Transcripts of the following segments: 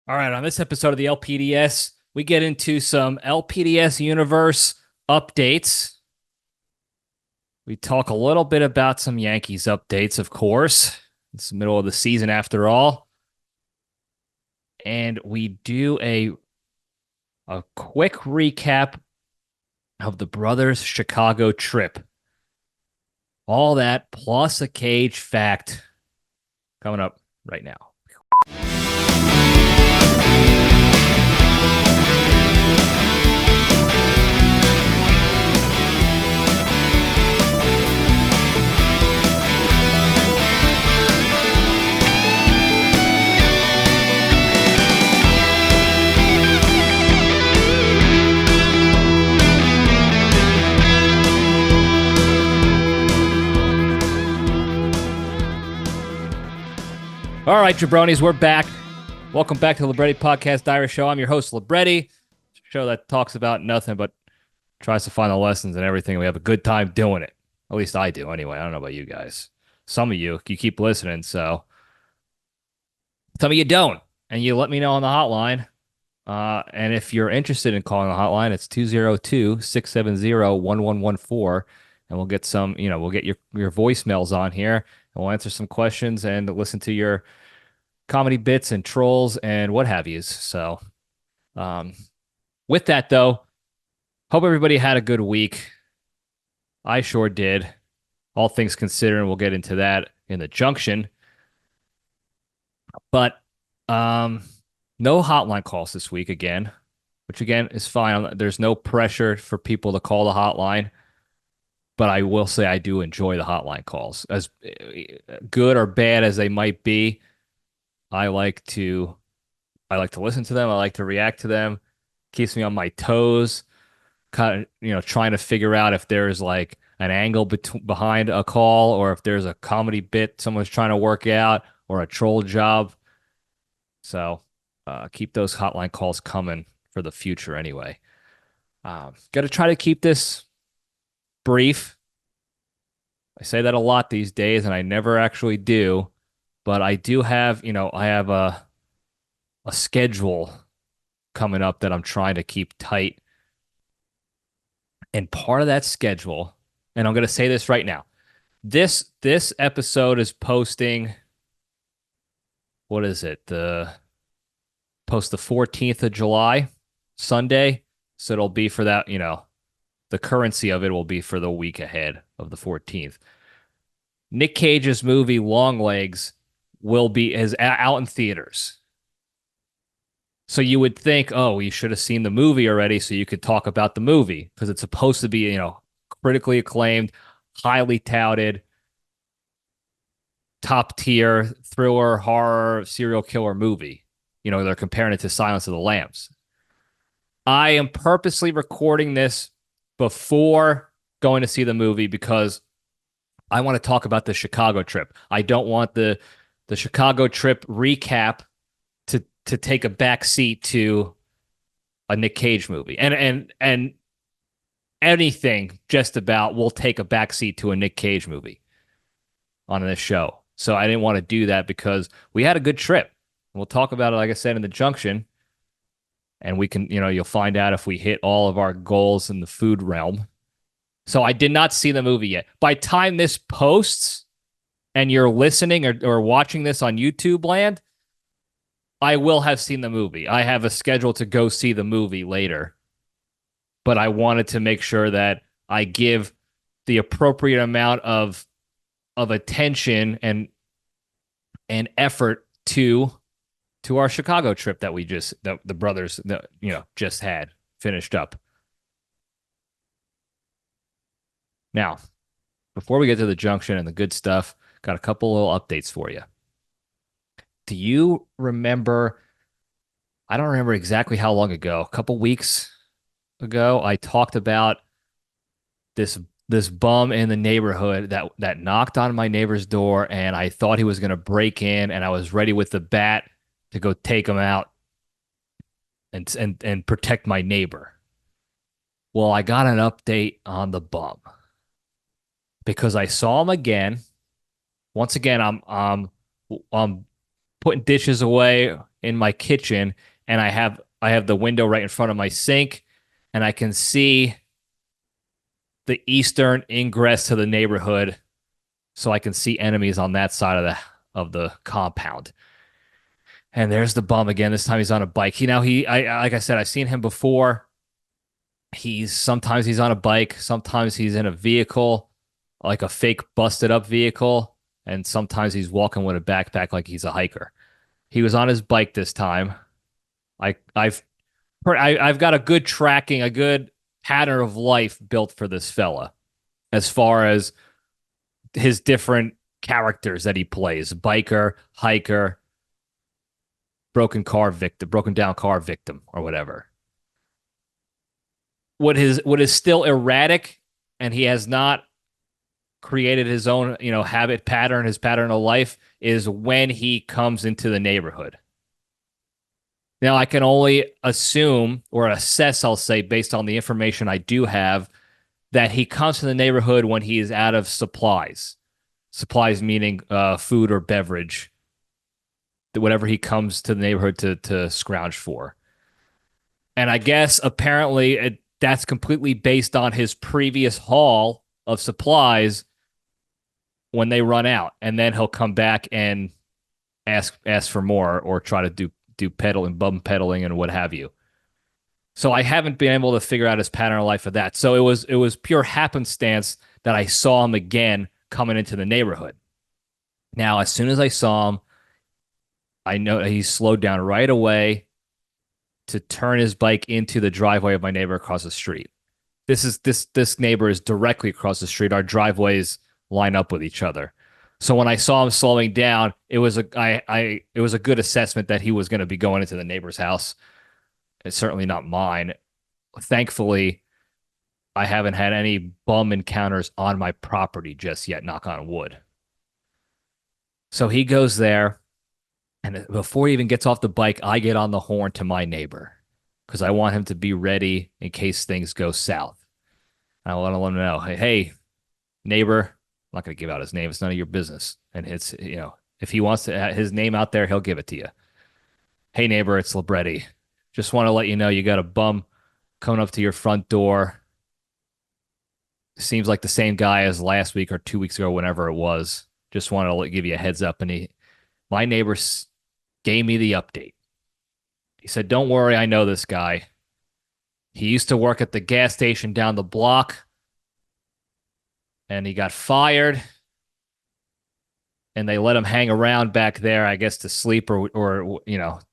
All right, on this episode of the LPDS, we get into some LPDS universe updates. We talk a little bit about some Yankees updates, of course. It's the middle of the season after all. And we do a quick recap of the Brothers Chicago trip. All that plus a Cage fact coming up right now. All right, Jabronis, we're back. Welcome back to the Libretti Podcast Diary Show. I'm your host, Libretti, show that talks about nothing but tries to find the lessons and everything. We have a good time doing it. At least I do, anyway. I don't know about you guys. Some of you keep listening, so some of you don't, and you let me know on the hotline. And if you're interested in calling the hotline, it's 202-670-1114, and we'll get some, we'll get your voicemails on here. We'll answer some questions and listen to your comedy bits and trolls and what have yous. So, with that, though, hope everybody had a good week. I sure did. All things considered, and we'll get into that in the Junction. But no hotline calls this week again, which again is fine. There's no pressure for people to call the hotline. But I will say I do enjoy the hotline calls. As good or bad as they might be, I like to listen to them. I like to react to them. Keeps me on my toes, kind of, trying to figure out if there's like an angle behind a call, or if there's a comedy bit someone's trying to work out, or a troll job. So keep those hotline calls coming for the future anyway. Got to try to keep this brief. I say that a lot these days, and I never actually do, but I do have, I have a schedule coming up that I'm trying to keep tight. And part of that schedule, and I'm going to say this right now, this episode is posting, what is it? Post the 14th of July, Sunday. So it'll be for that, the currency of it will be for the week ahead of the 14th. Nic Cage's movie Longlegs is out in theaters. So you would think, oh, you should have seen the movie already so you could talk about the movie, because it's supposed to be, critically acclaimed, highly touted, top tier thriller, horror, serial killer movie. They're comparing it to Silence of the Lambs. I am purposely recording this before going to see the movie because I want to talk about the Chicago trip. I don't want the Chicago trip recap to take a back seat to a Nic Cage movie. And anything just about will take a back seat to a Nic Cage movie on this show. So I didn't want to do that because we had a good trip. We'll talk about it, like I said, in the Junction. And we can, you'll find out if we hit all of our goals in the food realm. So I did not see the movie yet. By time this posts and you're listening or watching this on YouTube land, I will have seen the movie. I have a schedule to go see the movie later. But I wanted to make sure that I give the appropriate amount of attention and effort to our Chicago trip that the brothers, just had finished up. Now, before we get to the Junction and the good stuff, got a couple little updates for you. Do you remember? I don't remember exactly how long ago, a couple weeks ago, I talked about this bum in the neighborhood that knocked on my neighbor's door, and I thought he was going to break in, and I was ready with the bat to go take him out and protect my neighbor. Well, I got an update on the bum because I saw him again. Once again, I'm putting dishes away in my kitchen, and I have the window right in front of my sink, and I can see the eastern ingress to the neighborhood, so I can see enemies on that side of the compound. And there's the bum again. This time he's on a bike. Like I said, I've seen him before. Sometimes he's on a bike, sometimes he's in a vehicle, like a fake busted up vehicle, and sometimes he's walking with a backpack like he's a hiker. He was on his bike this time. I've got a good tracking, a good pattern of life built for this fella, as far as his different characters that he plays: biker, hiker, broken down car victim, or whatever. What is still erratic, and he has not created his own, habit pattern, his pattern of life, is when he comes into the neighborhood. Now, I can only assume or assess, I'll say, based on the information I do have, that he comes to the neighborhood when he is out of supplies. Supplies meaning food or beverage, whatever he comes to the neighborhood to scrounge for. And I guess apparently that's completely based on his previous haul of supplies when they run out. And then he'll come back and ask for more, or try to do peddling, bum peddling, and what have you. So I haven't been able to figure out his pattern of life for that. So it was pure happenstance that I saw him again coming into the neighborhood. Now, as soon as I saw him, I know he slowed down right away to turn his bike into the driveway of my neighbor across the street. This neighbor is directly across the street. Our driveways line up with each other. So when I saw him slowing down, it was a good assessment that he was going to be going into the neighbor's house. It's certainly not mine. Thankfully, I haven't had any bum encounters on my property just yet, knock on wood. So he goes there, and before he even gets off the bike, I get on the horn to my neighbor because I want him to be ready in case things go south. I want to let him know, hey, neighbor, I'm not going to give out his name. It's none of your business. And it's, if he wants to his name out there, he'll give it to you. Hey, neighbor, it's Libretti. Just want to let you know you got a bum coming up to your front door. Seems like the same guy as last week or 2 weeks ago, whenever it was. Just want to give you a heads up. And my neighbor gave me the update. He said, don't worry, I know this guy. He used to work at the gas station down the block, and he got fired, and they let him hang around back there, I guess, to sleep or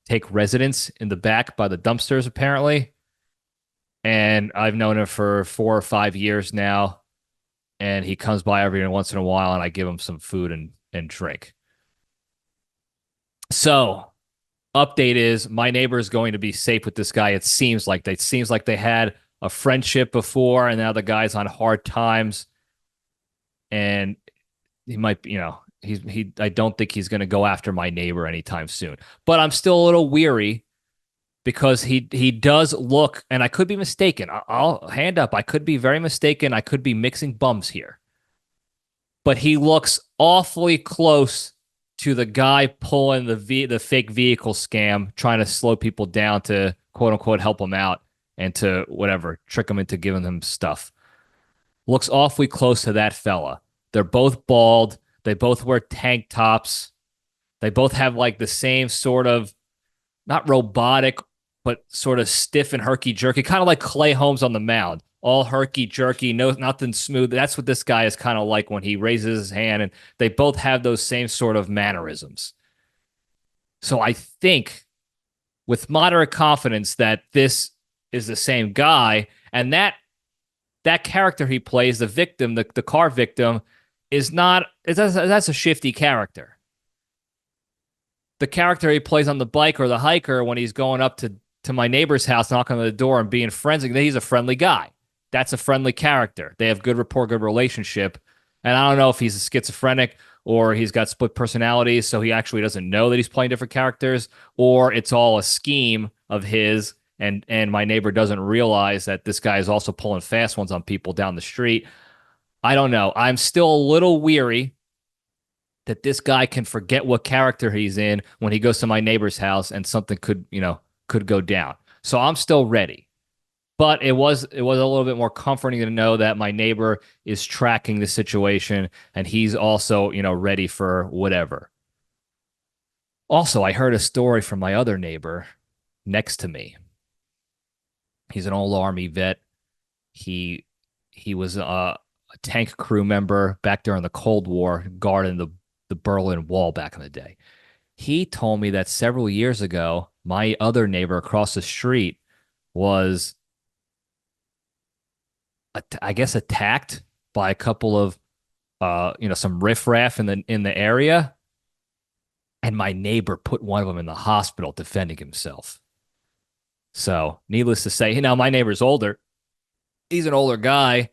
take residence in the back by the dumpsters, apparently. And I've known him for 4 or 5 years now, and he comes by every once in a while, and I give him some food and drink. So, update is my neighbor is going to be safe with this guy. It seems like they had a friendship before, and now the guy's on hard times, and he might be, I don't think he's going to go after my neighbor anytime soon. But I'm still a little weary because he does look, and I could be mistaken. I'll hand up. I could be very mistaken. I could be mixing bums here. But he looks awfully close to the guy pulling the fake vehicle scam, trying to slow people down to quote unquote help them out and to whatever, trick them into giving them stuff. Looks awfully close to that fella. They're both bald. They both wear tank tops. They both have like the same sort of, not robotic, but sort of stiff and herky-jerky, kind of like Clay Holmes on the mound. All herky-jerky, nothing smooth. That's what this guy is kind of like when he raises his hand, and they both have those same sort of mannerisms. So I think with moderate confidence that this is the same guy, and that character he plays, the victim, the car victim, that's a shifty character. The character he plays on the bike or the hiker when he's going up to my neighbor's house, knocking on the door and being friendly, he's a friendly guy. That's a friendly character. They have good rapport, good relationship. And I don't know if he's a schizophrenic or he's got split personalities, so he actually doesn't know that he's playing different characters, or it's all a scheme of his, and my neighbor doesn't realize that this guy is also pulling fast ones on people down the street. I don't know. I'm still a little weary that this guy can forget what character he's in when he goes to my neighbor's house and something could go down. So I'm still ready. But it was a little bit more comforting to know that my neighbor is tracking the situation and he's also, ready for whatever. Also, I heard a story from my other neighbor next to me. He's an old Army vet. He was a tank crew member back during the Cold War, guarding the Berlin Wall back in the day. He told me that several years ago, my other neighbor across the street was, I guess, attacked by a couple of, some riffraff in the area, and my neighbor put one of them in the hospital defending himself. So, needless to say, my neighbor's older. He's an older guy,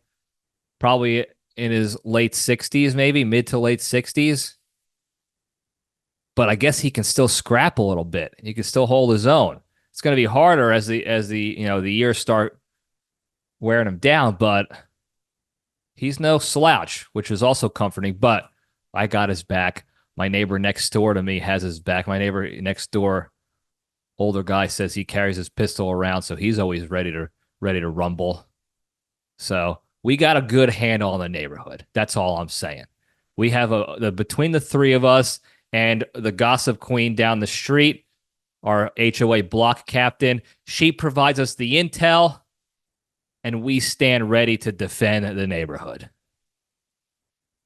probably in his late 60s, maybe mid to late 60s. But I guess he can still scrap a little bit. He can still hold his own. It's going to be harder as the years start wearing him down, but he's no slouch, which is also comforting. But I got his back. My neighbor next door to me has his back. My neighbor next door, older guy, says he carries his pistol around, so he's always ready to rumble. So we got a good handle on the neighborhood. That's all I'm saying. We have between the three of us and the gossip queen down the street, our HOA block captain, she provides us the intel, and we stand ready to defend the neighborhood.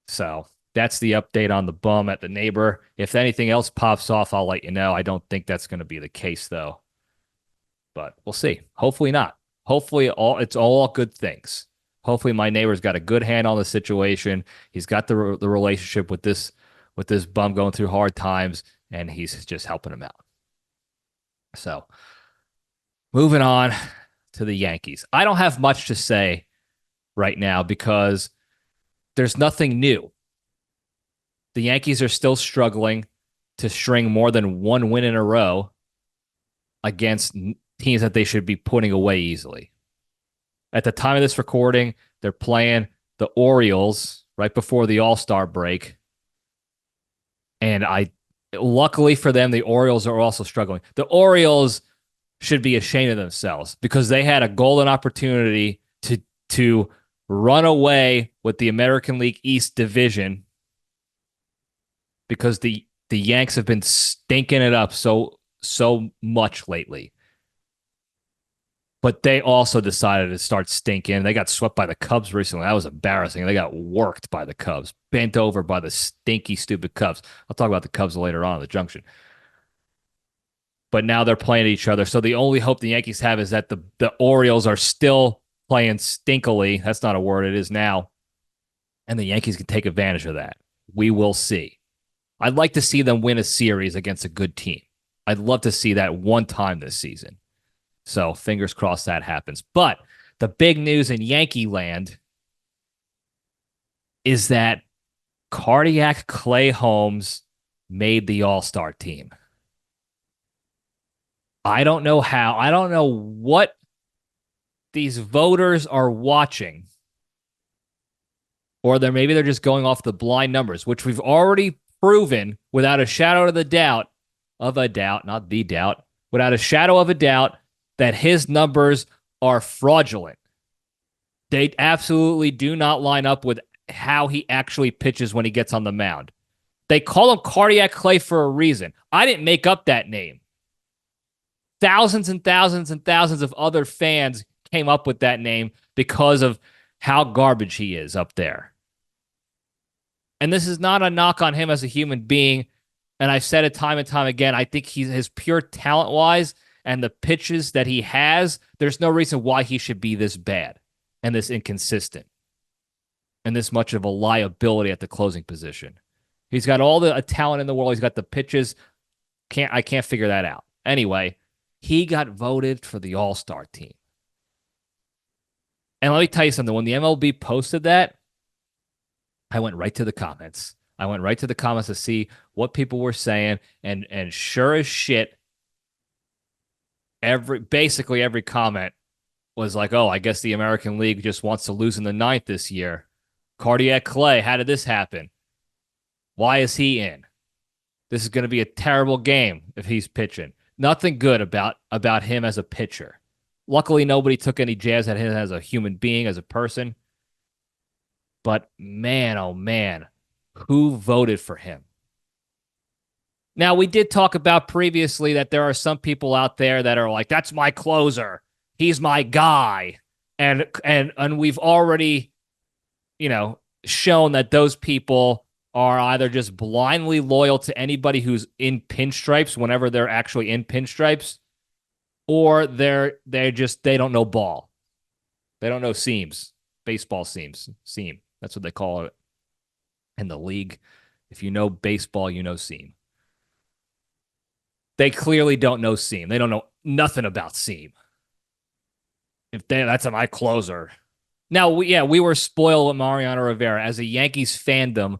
So that's the update on the bum at the neighbor. If anything else pops off, I'll let you know. I don't think that's going to be the case, though. But we'll see. Hopefully not. Hopefully it's all good things. Hopefully my neighbor's got a good hand on the situation. He's got the relationship with this bum going through hard times, and he's just helping him out. So moving on to the Yankees. I don't have much to say right now because there's nothing new. The Yankees are still struggling to string more than one win in a row against teams that they should be putting away easily. At the time of this recording, they're playing the Orioles right before the All-Star break. And luckily for them, the Orioles are also struggling. The Orioles should be ashamed of themselves because they had a golden opportunity to run away with the American League East division because the Yanks have been stinking it up so much lately. But they also decided to start stinking. They got swept by the Cubs recently. That was embarrassing. They got worked by the Cubs, bent over by the stinky, stupid Cubs. I'll talk about the Cubs later on in the Junction. But now they're playing each other. So the only hope the Yankees have is that the Orioles are still playing stinkily. That's not a word. It is now. And the Yankees can take advantage of that. We will see. I'd like to see them win a series against a good team. I'd love to see that one time this season. So fingers crossed that happens. But the big news in Yankee land is that cardiac Clay Holmes made the All-Star team. I don't know how. I don't know what these voters are watching. Or maybe they're just going off the blind numbers, which we've already proven without a shadow of a doubt, without a shadow of a doubt, that his numbers are fraudulent. They absolutely do not line up with how he actually pitches when he gets on the mound. They call him Cardiac Clay for a reason. I didn't make up that name. Thousands and thousands and thousands of other fans came up with that name because of how garbage he is up there. And this is not a knock on him as a human being. And I've said it time and time again. I think his pure talent-wise and the pitches that he has, there's no reason why he should be this bad and this inconsistent and this much of a liability at the closing position. He's got all the talent in the world. He's got the pitches. I can't figure that out. Anyway, he got voted for the All-Star team. And let me tell you something. When the MLB posted that, I went right to the comments. To see what people were saying. And sure as shit, basically every comment was like, oh, I guess the American League just wants to lose in the ninth this year. Cardiac Clay, how did this happen? Why is he in? This is going to be a terrible game if he's pitching. Nothing good about him as a pitcher. Luckily, nobody took any jabs at him as a human being, as a person. But man, oh man, who voted for him? Now, we did talk about previously that there are some people out there that are like, that's my closer. He's my guy. And we've already, shown that those people are either just blindly loyal to anybody who's in pinstripes whenever they're actually in pinstripes, or they don't know ball. They don't know seams. Baseball seams. Seam. That's what they call it in the league. If you know baseball, you know seam. They clearly don't know seam. They don't know nothing about seam. That's my closer. Now, we were spoiled with Mariano Rivera. As a Yankees fandom,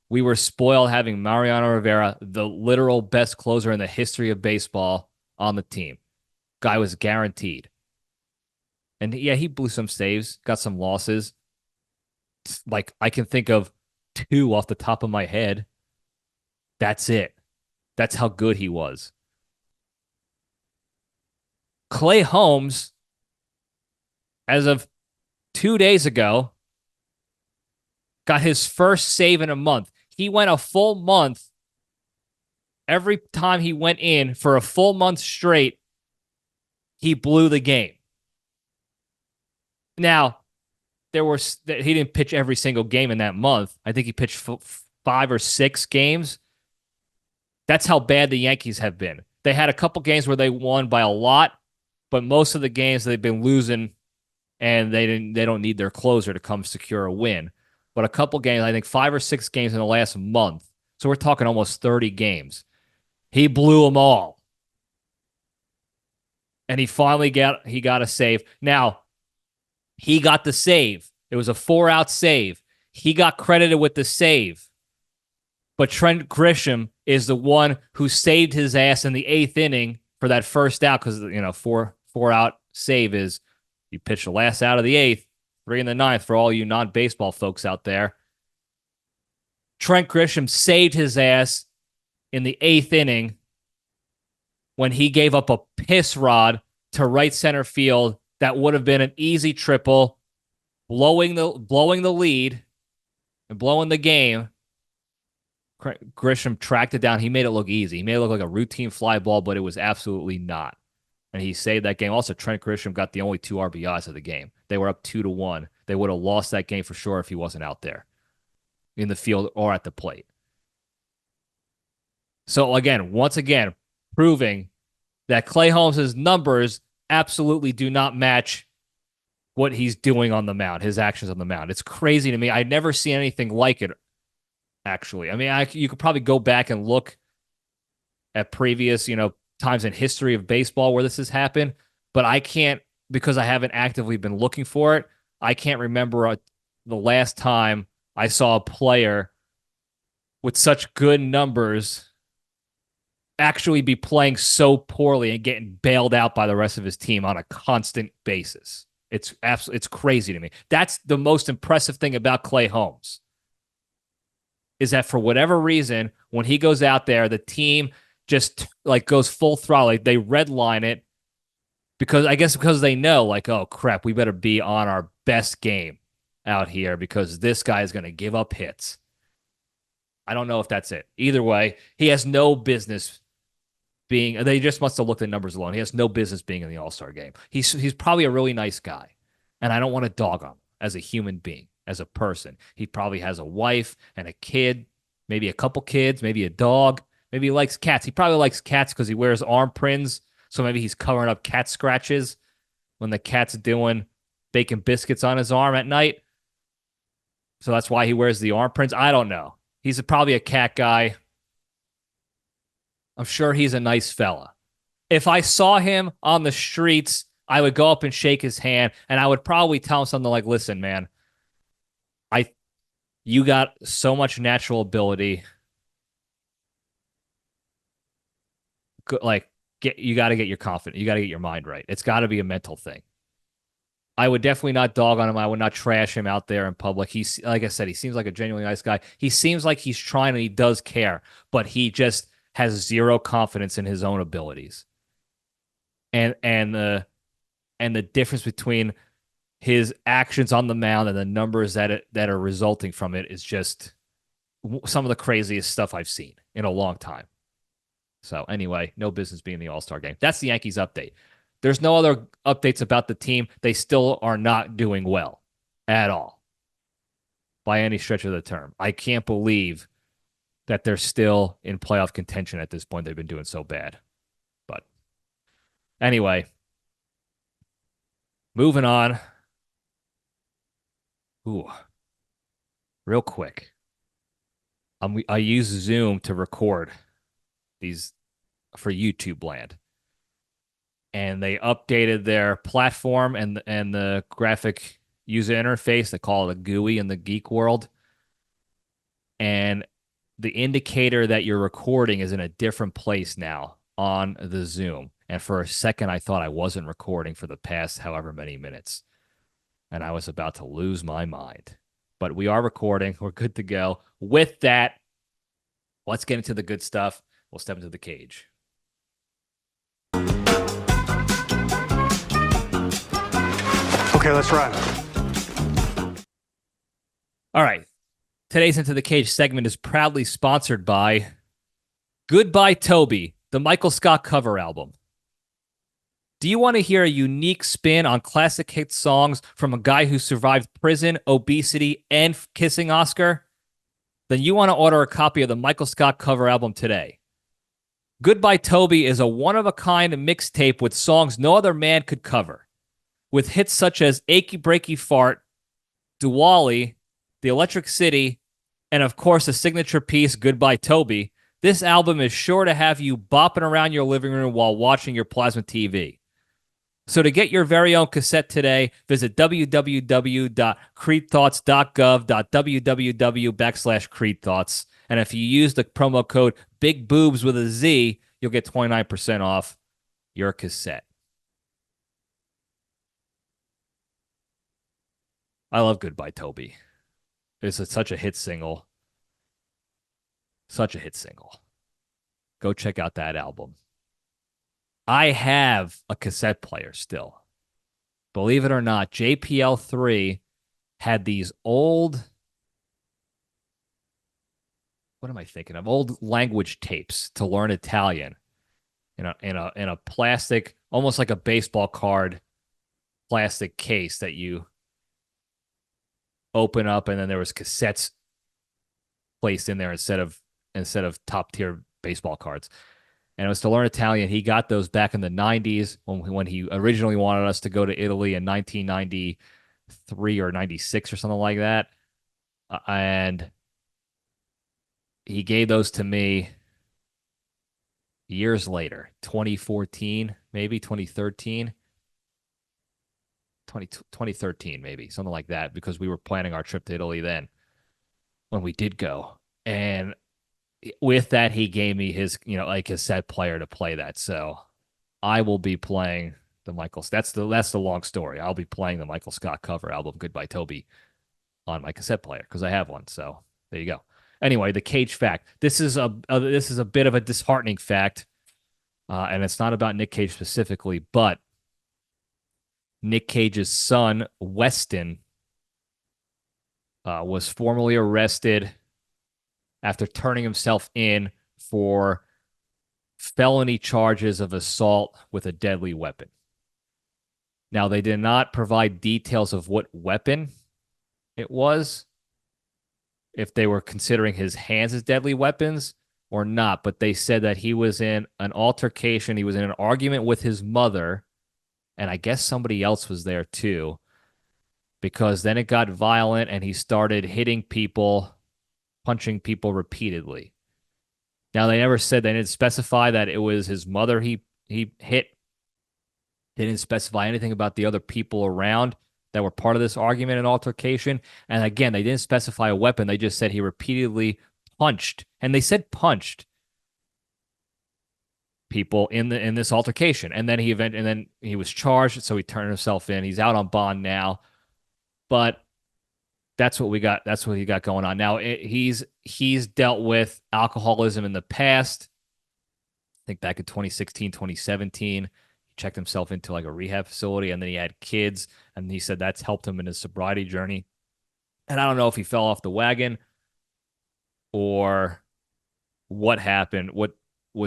we were spoiled having Mariano Rivera, the literal best closer in the history of baseball, on the team. Guy was guaranteed. And yeah, he blew some saves, got some losses. Like, I can think of 2 off the top of my head. That's it. That's how good he was. Clay Holmes, as of 2 days ago, got his first save in a month. He went a full month. Every time he went in for a full month straight, he blew the game. Now, he didn't pitch every single game in that month. I think he pitched 5 or 6 games. That's how bad the Yankees have been. They had a couple games where they won by a lot, but most of the games they've been losing, and they don't need their closer to come secure a win. But a couple games, I think 5 or 6 games in the last month. So we're talking almost 30 games. He blew them all. And he finally got a save. Now, he got the save. It was a 4-out save. He got credited with the save. But Trent Grisham is the one who saved his ass in the 8th inning for that first out, because 4-out save is you pitch the last out of the 8th, 3 in the 9th for all you non-baseball folks out there. Trent Grisham saved his ass in the 8th inning when he gave up a piss rod to right center field that would have been an easy triple, blowing the lead and blowing the game. Grisham tracked it down. He made it look easy. He made it look like a routine fly ball, but it was absolutely not. And he saved that game. Also, Trent Grisham got the only 2 RBIs of the game. They were up 2-1. They would have lost that game for sure if he wasn't out there in the field or at the plate. So once again, proving that Clay Holmes' numbers absolutely do not match what he's doing on the mound, his actions on the mound. It's crazy to me. I'd never seen anything like it, actually. I mean, you could probably go back and look at previous, times in history of baseball where this has happened, but I can't, because I haven't actively been looking for it. I can't remember the last time I saw a player with such good numbers actually be playing so poorly and getting bailed out by the rest of his team on a constant basis. It's crazy to me. That's the most impressive thing about Clay Holmes, is that for whatever reason, when he goes out there, the team just goes full throttle. Like, they redline it because they know, oh crap, we better be on our best game out here because this guy is going to give up hits. I don't know if that's it. Either way, he has no business being. They just must have looked at numbers alone. He has no business being in the All-Star game. He's probably a really nice guy, and I don't want to dog on him as a human being, as a person. He probably has a wife and a kid, maybe a couple kids, maybe a dog. Maybe he likes cats. He probably likes cats because he wears arm prints, so maybe he's covering up cat scratches when the cat's doing bacon biscuits on his arm at night. So that's why he wears the arm prints. I don't know. He's probably a cat guy. I'm sure he's a nice fella. If I saw him on the streets, I would go up and shake his hand, and I would probably tell him something like, listen, man, you got so much natural ability. You got to get your confidence. You got to get your mind right. It's got to be a mental thing. I would definitely not dog on him. I would not trash him out there in public. He's, like I said, he seems like a genuinely nice guy. He seems like he's trying and he does care, but he just has zero confidence in his own abilities. And the difference between his actions on the mound and the numbers that are resulting from it is just some of the craziest stuff I've seen in a long time. So anyway, no business being the All-Star game. That's the Yankees update. There's no other updates about the team. They still are not doing well at all by any stretch of the term. I can't believe that they're still in playoff contention at this point. They've been doing so bad. But anyway, moving on. Ooh, real quick. I use Zoom to record these for YouTube land. And they updated their platform and the graphic user interface. They call it a GUI in the geek world. And the indicator that you're recording is in a different place now on the Zoom. And for a second, I thought I wasn't recording for the past however many minutes. And I was about to lose my mind. But we are recording. We're good to go. With that, let's get into the good stuff. We'll step into the cage. Okay, let's run. All right. Today's Into the Cage segment is proudly sponsored by Goodbye Toby, the Michael Scott cover album. Do you want to hear a unique spin on classic hit songs from a guy who survived prison, obesity, and kissing Oscar? Then you want to order a copy of the Michael Scott cover album today. Goodbye Toby is a one-of-a-kind mixtape with songs no other man could cover. With hits such as Achy Breaky Fart, Diwali, The Electric City, and of course the signature piece, Goodbye Toby, this album is sure to have you bopping around your living room while watching your plasma TV. So to get your very own cassette today, visit www.creedthoughts.gov.www/creedthoughts. And if you use the promo code BIGBOOBS with a Z, you'll get 29% off your cassette. I love Goodbye Toby. It's such a hit single. Such a hit single. Go check out that album. I have a cassette player still. Believe it or not, JPL 3 had these old, what am I thinking of? Old language tapes to learn Italian in a plastic, almost like a baseball card plastic case that you open up, and then there was cassettes placed in there instead of top tier baseball cards. And it was to learn Italian. He got those back in the 90s when he originally wanted us to go to Italy in 1993 or 96 or something like that. And he gave those to me years later, 2014, maybe 2013. 2013, maybe, something like that, because we were planning our trip to Italy then when we did go. And with that, he gave me his, like cassette player to play that. So I will be playing the Michael. That's the long story. I'll be playing the Michael Scott cover album, Goodbye Toby, on my cassette player because I have one. So there you go. Anyway, the Cage fact. This is a bit of a disheartening fact, and it's not about Nic Cage specifically, but Nic Cage's son, Weston, was formally arrested after turning himself in for felony charges of assault with a deadly weapon. Now, they did not provide details of what weapon it was, if they were considering his hands as deadly weapons or not, but they said that he was in an altercation, he was in an argument with his mother, and I guess somebody else was there too, because then it got violent and he started hitting people, punching people repeatedly. Now, they never said, they didn't specify that it was his mother he hit. They didn't specify anything about the other people around that were part of this argument and altercation. And again, they didn't specify a weapon. They just said he repeatedly punched. And they said punched. people in this altercation, and then he was charged, so he turned himself in. He's out on bond now, but that's what we got. That's what he got going on now. He's dealt with alcoholism in the past. I think back in 2016, 2017, he checked himself into like a rehab facility, and then he had kids, and he said that's helped him in his sobriety journey. And I don't know if he fell off the wagon or what happened, what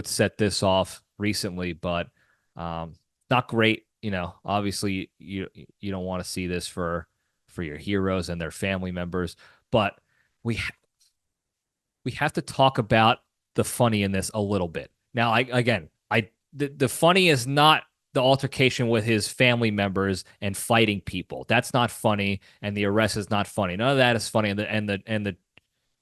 set this off recently, but not great. Obviously you don't want to see this for your heroes and their family members, but we have to talk about the funny in this a little bit. Now, the funny is not the altercation with his family members and fighting people. That's not funny, and the arrest is not funny. None of that is funny, and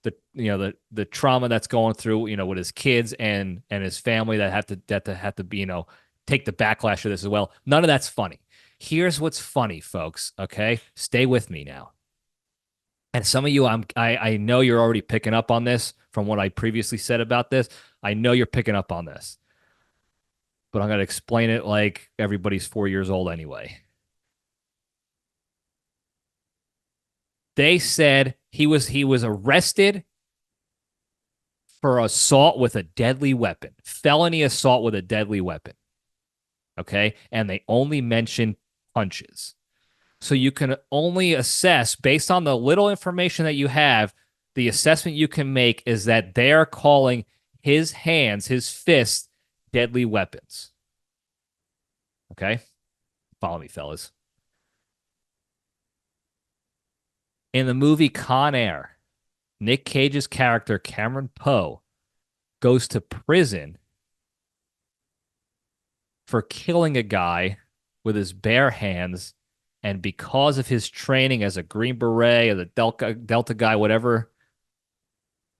the trauma that's going through, with his kids and his family that have to be, take the backlash of this as well. None of that's funny. Here's what's funny, folks. Okay, stay with me now. And some of you, I know you're already picking up on this from what I previously said about this. I know you're picking up on this, but I'm going to explain it like everybody's 4 years old anyway. They said he was arrested for assault with a deadly weapon, felony assault with a deadly weapon. Okay, and they only mentioned punches. So you can only assess based on the little information that you have. The assessment you can make is that they're calling his hands, his fists, deadly weapons. Okay? Follow me, fellas. In the movie Con Air, Nic Cage's character, Cameron Poe, goes to prison for killing a guy with his bare hands. And because of his training as a Green Beret or the Delta guy, whatever,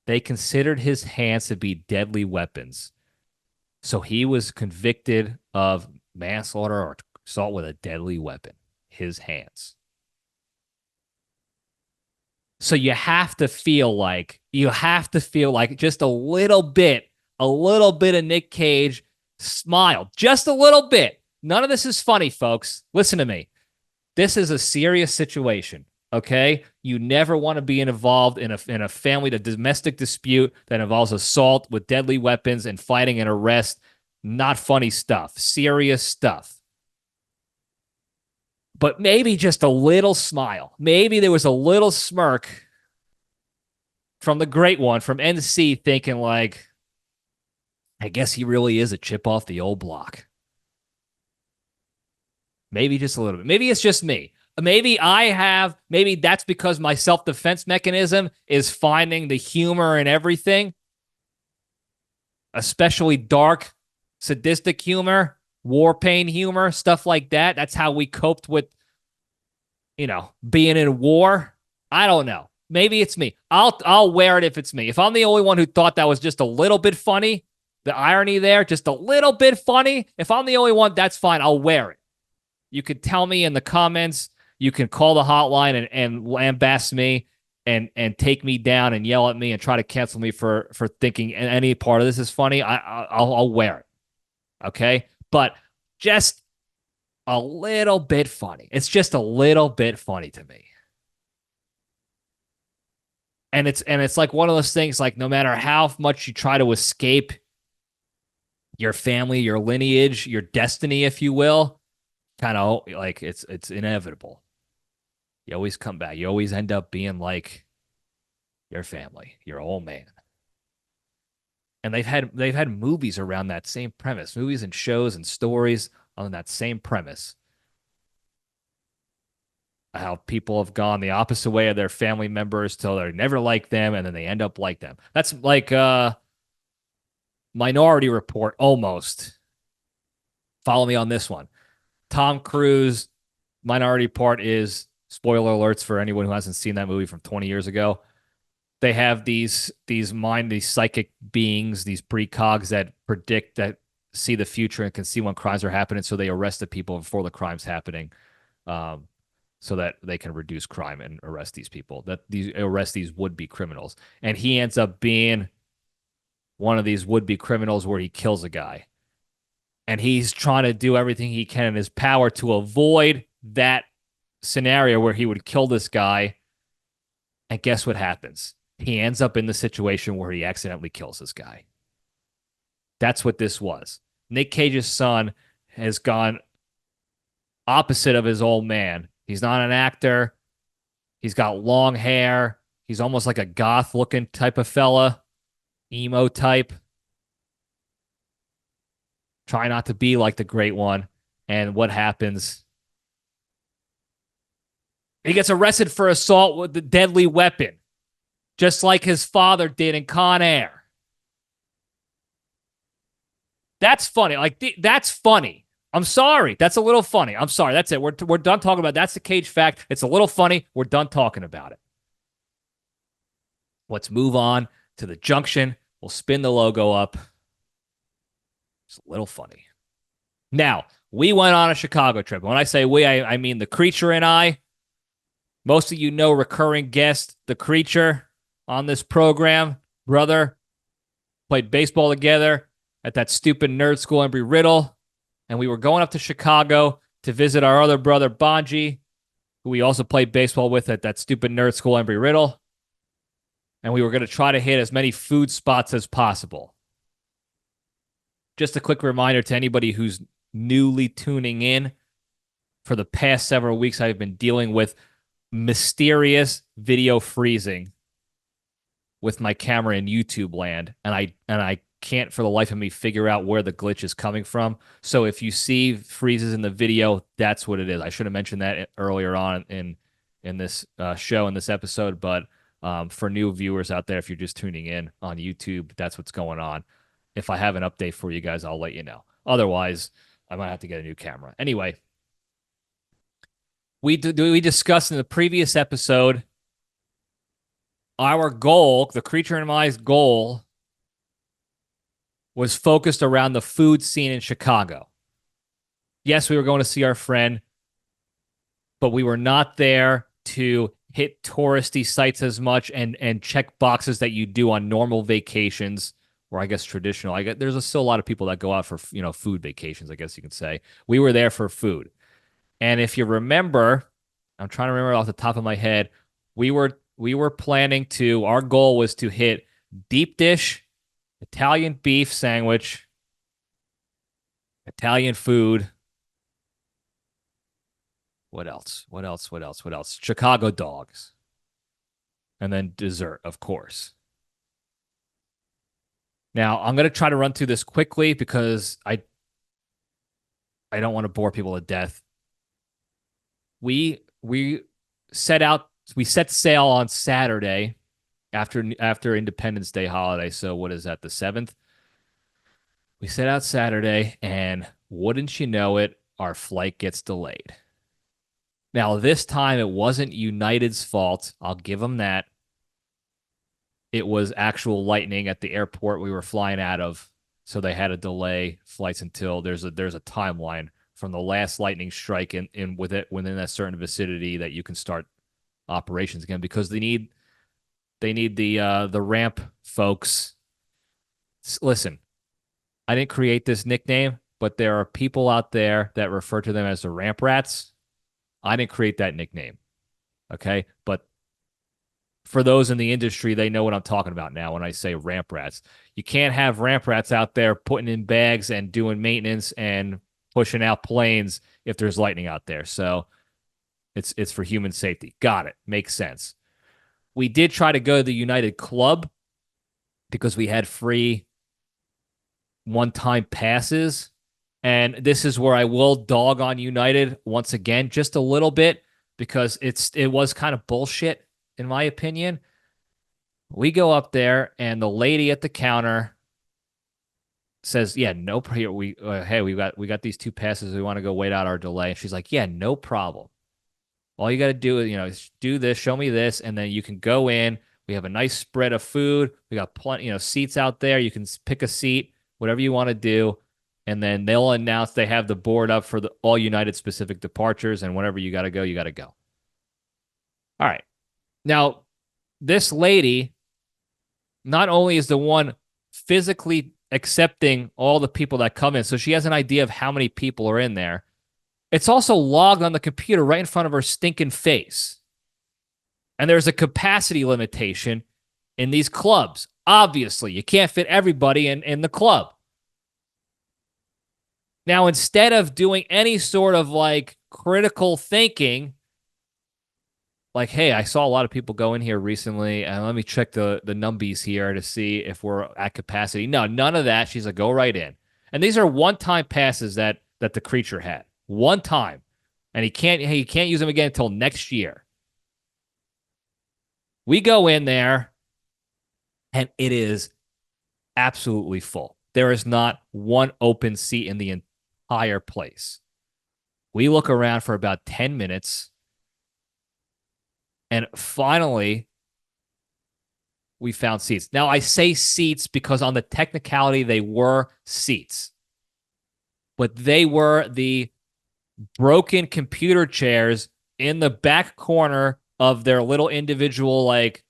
they considered his hands to be deadly weapons. So he was convicted of manslaughter or assault with a deadly weapon, his hands. So you have to feel like just a little bit of Nic Cage smile, just a little bit. None of this is funny, folks. Listen to me. This is a serious situation, okay? You never want to be involved in a family, a domestic dispute that involves assault with deadly weapons and fighting and arrest. Not funny stuff, serious stuff. But maybe just a little smile. Maybe there was a little smirk from the great one, from NC, thinking like, I guess he really is a chip off the old block. Maybe just a little bit. Maybe it's just me. Maybe that's because my self-defense mechanism is finding the humor in everything, especially dark, sadistic humor, war pain humor, stuff like that. That's how we coped with, being in war. I don't know. Maybe it's me. I'll wear it if it's me. If I'm the only one who thought that was just a little bit funny, the irony there, just a little bit funny. If I'm the only one, that's fine. I'll wear it. You could tell me in the comments. You can call the hotline and lambast me and take me down and yell at me and try to cancel me for thinking any part of this is funny. I'll wear it. Okay? But just a little bit funny. It's just a little bit funny to me. And it's like one of those things, like no matter how much you try to escape your family, your lineage, your destiny, if you will, kind of like it's inevitable. You always come back. You always end up being like your family, your old man. And they've had movies around that same premise, movies and shows and stories on that same premise. How people have gone the opposite way of their family members till they're never like them, and then they end up like them. That's like Minority Report, almost. Follow me on this one. Tom Cruise, Minority Report is, spoiler alerts for anyone who hasn't seen that movie from 20 years ago. They have these psychic beings, these precogs that predict, that see the future and can see when crimes are happening, so they arrest the people before the crime's happening, so that they can reduce crime and arrest these people, arrest these would-be criminals. And he ends up being one of these would-be criminals where he kills a guy. And he's trying to do everything he can in his power to avoid that scenario where he would kill this guy. And guess what happens? He ends up in the situation where he accidentally kills this guy. That's what this was. Nic Cage's son has gone opposite of his old man. He's not an actor. He's got long hair. He's almost like a goth looking type of fella, emo type. Try not to be like the great one. And what happens? He gets arrested for assault with a deadly weapon, just like his father did in Con Air. That's funny. That's funny. I'm sorry. That's a little funny. I'm sorry. That's it. We're done talking about it. That's the Cage fact. It's a little funny. We're done talking about it. Let's move on to the Junction. We'll spin the logo up. It's a little funny. Now, we went on a Chicago trip. When I say we, I mean the Creature and I. Most of you know recurring guest, the Creature, on this program. Brother, played baseball together at that stupid nerd school, Embry-Riddle. And we were going up to Chicago to visit our other brother, Bonji, who we also played baseball with at that stupid nerd school, Embry-Riddle. And we were going to try to hit as many food spots as possible. Just a quick reminder to anybody who's newly tuning in. For the past several weeks, I've been dealing with mysterious video freezing with my camera in YouTube land. And I can't for the life of me figure out where the glitch is coming from. So if you see freezes in the video, that's what it is. I should have mentioned that earlier on in this show, in this episode. But for new viewers out there, if you're just tuning in on YouTube, that's what's going on. If I have an update for you guys, I'll let you know. Otherwise, I might have to get a new camera. Anyway, we discussed in the previous episode our goal, the Creature and I's goal, was focused around the food scene in Chicago. Yes, we were going to see our friend, but we were not there to hit touristy sites as much and check boxes that you do on normal vacations, or I guess traditional. There's still a lot of people that go out for food vacations, I guess you could say. We were there for food. And if you remember, I'm trying to remember off the top of my head, we were planning to, our goal was to hit deep dish, Italian beef sandwich, Italian food. What else? Chicago dogs. And then dessert, of course. Now, I'm going to try to run through this quickly because I don't want to bore people to death. We set sail on Saturday after Independence Day holiday. So what is that, the 7th? We set out Saturday, and wouldn't you know it, our flight gets delayed. Now, this time it wasn't United's fault. I'll give them that. It was actual lightning at the airport we were flying out of, so they had to delay flights until there's a timeline from the last lightning strike within a certain vicinity that you can start operations again, because they need the ramp folks. Listen, I didn't create this nickname, but there are people out there that refer to them as the ramp rats. I didn't create that nickname. Okay. But for those in the industry, they know what I'm talking about now when I say ramp rats. You can't have ramp rats out there putting in bags and doing maintenance and pushing out planes if there's lightning out there. So it's for human safety. Got it. Makes sense. We did try to go to the United Club because we had free one-time passes. And this is where I will dog on United once again, just a little bit, because it was kind of bullshit, in my opinion. We go up there, and the lady at the counter says, "Yeah, no, hey, we got these 2 passes. We want to go wait out our delay." And she's like, "Yeah, no problem. All you got to do is, do this, show me this, and then you can go in. We have a nice spread of food. We got plenty, seats out there. You can pick a seat, whatever you want to do." And then they'll announce they have the board up for all United specific departures, and whenever you got to go, you got to go. All right. Now, this lady not only is the one physically accepting all the people that come in. So she has an idea of how many people are in there. It's also logged on the computer right in front of her stinking face. And there's a capacity limitation in these clubs. Obviously, you can't fit everybody in the club. Now, instead of doing any sort of like critical thinking, like, hey, I saw a lot of people go in here recently, and let me check the numbies here to see if we're at capacity. No, none of that. She's like, go right in. And these are one-time passes that the creature had. One time. And he can't use them again until next year. We go in there, and it is absolutely full. There is not one open seat in the entire place. We look around for about 10 minutes, and finally, we found seats. Now, I say seats because on the technicality, they were seats. But they were the broken computer chairs in the back corner of their little individual, like,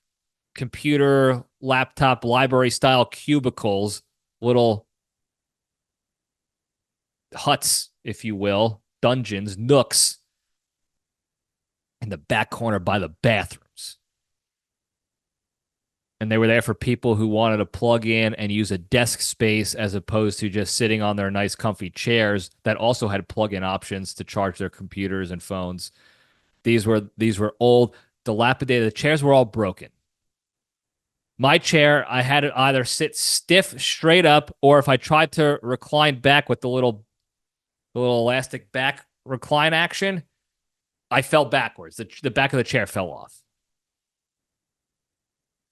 computer, laptop, library-style cubicles, little huts, if you will, dungeons, nooks, in the back corner by the bathrooms. And they were there for people who wanted to plug in and use a desk space as opposed to just sitting on their nice, comfy chairs that also had plug-in options to charge their computers and phones. These were old, dilapidated. The chairs were all broken. My chair, I had to either sit stiff straight up, or if I tried to recline back with the little elastic back recline action, I fell backwards. The back of the chair fell off.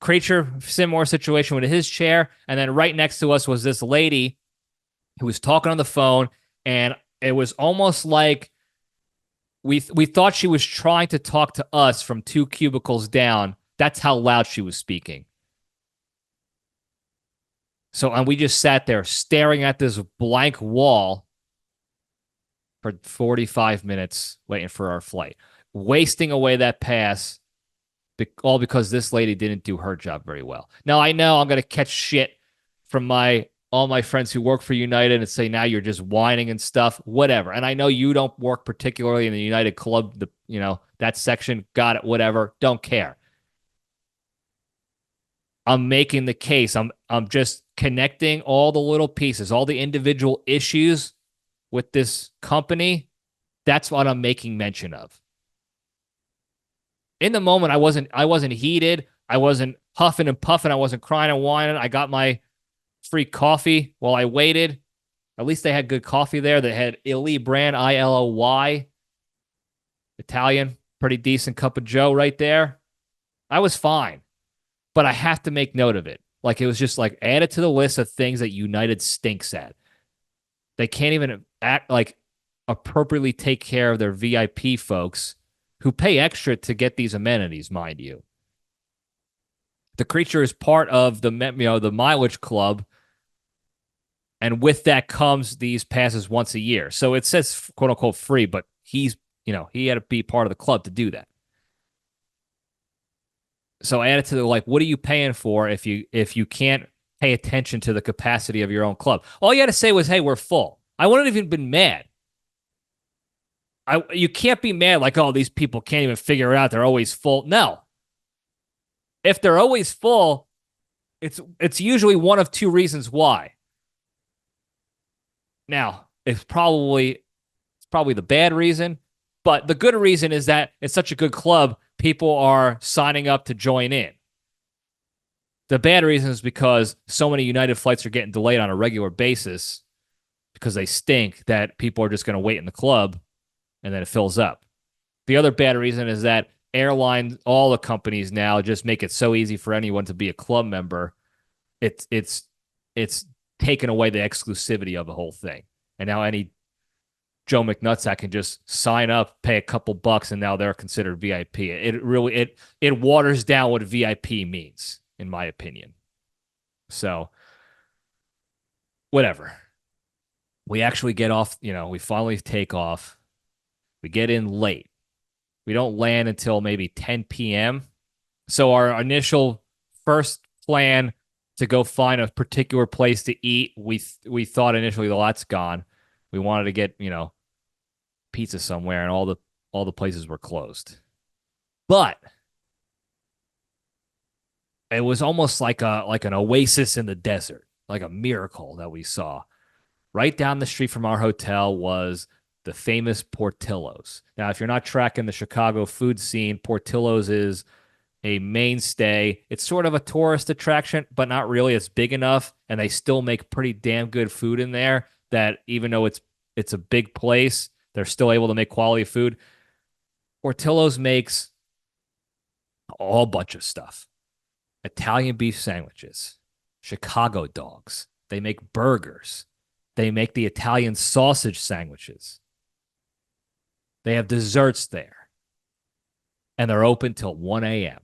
Creature, similar situation with his chair. And then right next to us was this lady who was talking on the phone. And it was almost like we thought she was trying to talk to us from 2 cubicles down. That's how loud she was speaking. So, and we just sat there staring at this blank wall for 45 minutes waiting for our flight, wasting away that pass, all because this lady didn't do her job very well. Now, I know I'm going to catch shit from all my friends who work for United and say, now you're just whining and stuff, whatever. And I know you don't work particularly in the United Club, that section, got it, whatever, don't care. I'm making the case. I'm just connecting all the little pieces, all the individual issues with this company. That's what I'm making mention of. In the moment, I wasn't heated. I wasn't huffing and puffing. I wasn't crying and whining. I got my free coffee while I waited. At least they had good coffee there. They had Illy brand, ILOY, Italian, pretty decent cup of Joe right there. I was fine, but I have to make note of it. Like, it was just like add it to the list of things that United stinks at. They can't even appropriately take care of their VIP folks who pay extra to get these amenities, mind you. The creature is part of the mileage club, and with that comes these passes once a year. So it says quote unquote free, but he had to be part of the club to do that. So add it to the, what are you paying for if you can't pay attention to the capacity of your own club? All you had to say was, hey, we're full. I wouldn't have even been mad. You can't be mad like, oh, these people can't even figure it out. They're always full. No. If they're always full, it's usually one of 2 reasons why. Now, it's probably the bad reason, but the good reason is that it's such a good club, people are signing up to join in. The bad reason is because so many United flights are getting delayed on a regular basis because they stink that people are just going to wait in the club and then it fills up. The other bad reason is that airlines, all the companies now just make it so easy for anyone to be a club member. It's taken away the exclusivity of the whole thing. And now any Joe McNutsack can just sign up, pay a couple bucks, and now they're considered VIP. It waters down what VIP means, in my opinion. So, whatever. We actually get off, we finally take off. We get in late. We don't land until maybe 10 p.m. So our initial first plan to go find a particular place to eat. We thought initially, well, that's gone. We wanted to get, pizza somewhere, and all the places were closed. But it was almost like an oasis in the desert, like a miracle that we saw. Right down the street from our hotel was the famous Portillo's. Now, if you're not tracking the Chicago food scene, Portillo's is a mainstay. It's sort of a tourist attraction, but not really. It's big enough, and they still make pretty damn good food in there that even though it's a big place, they're still able to make quality food. Portillo's makes a whole bunch of stuff. Italian beef sandwiches, Chicago dogs. They make burgers. They make the Italian sausage sandwiches. They have desserts there. And they're open till 1 a.m.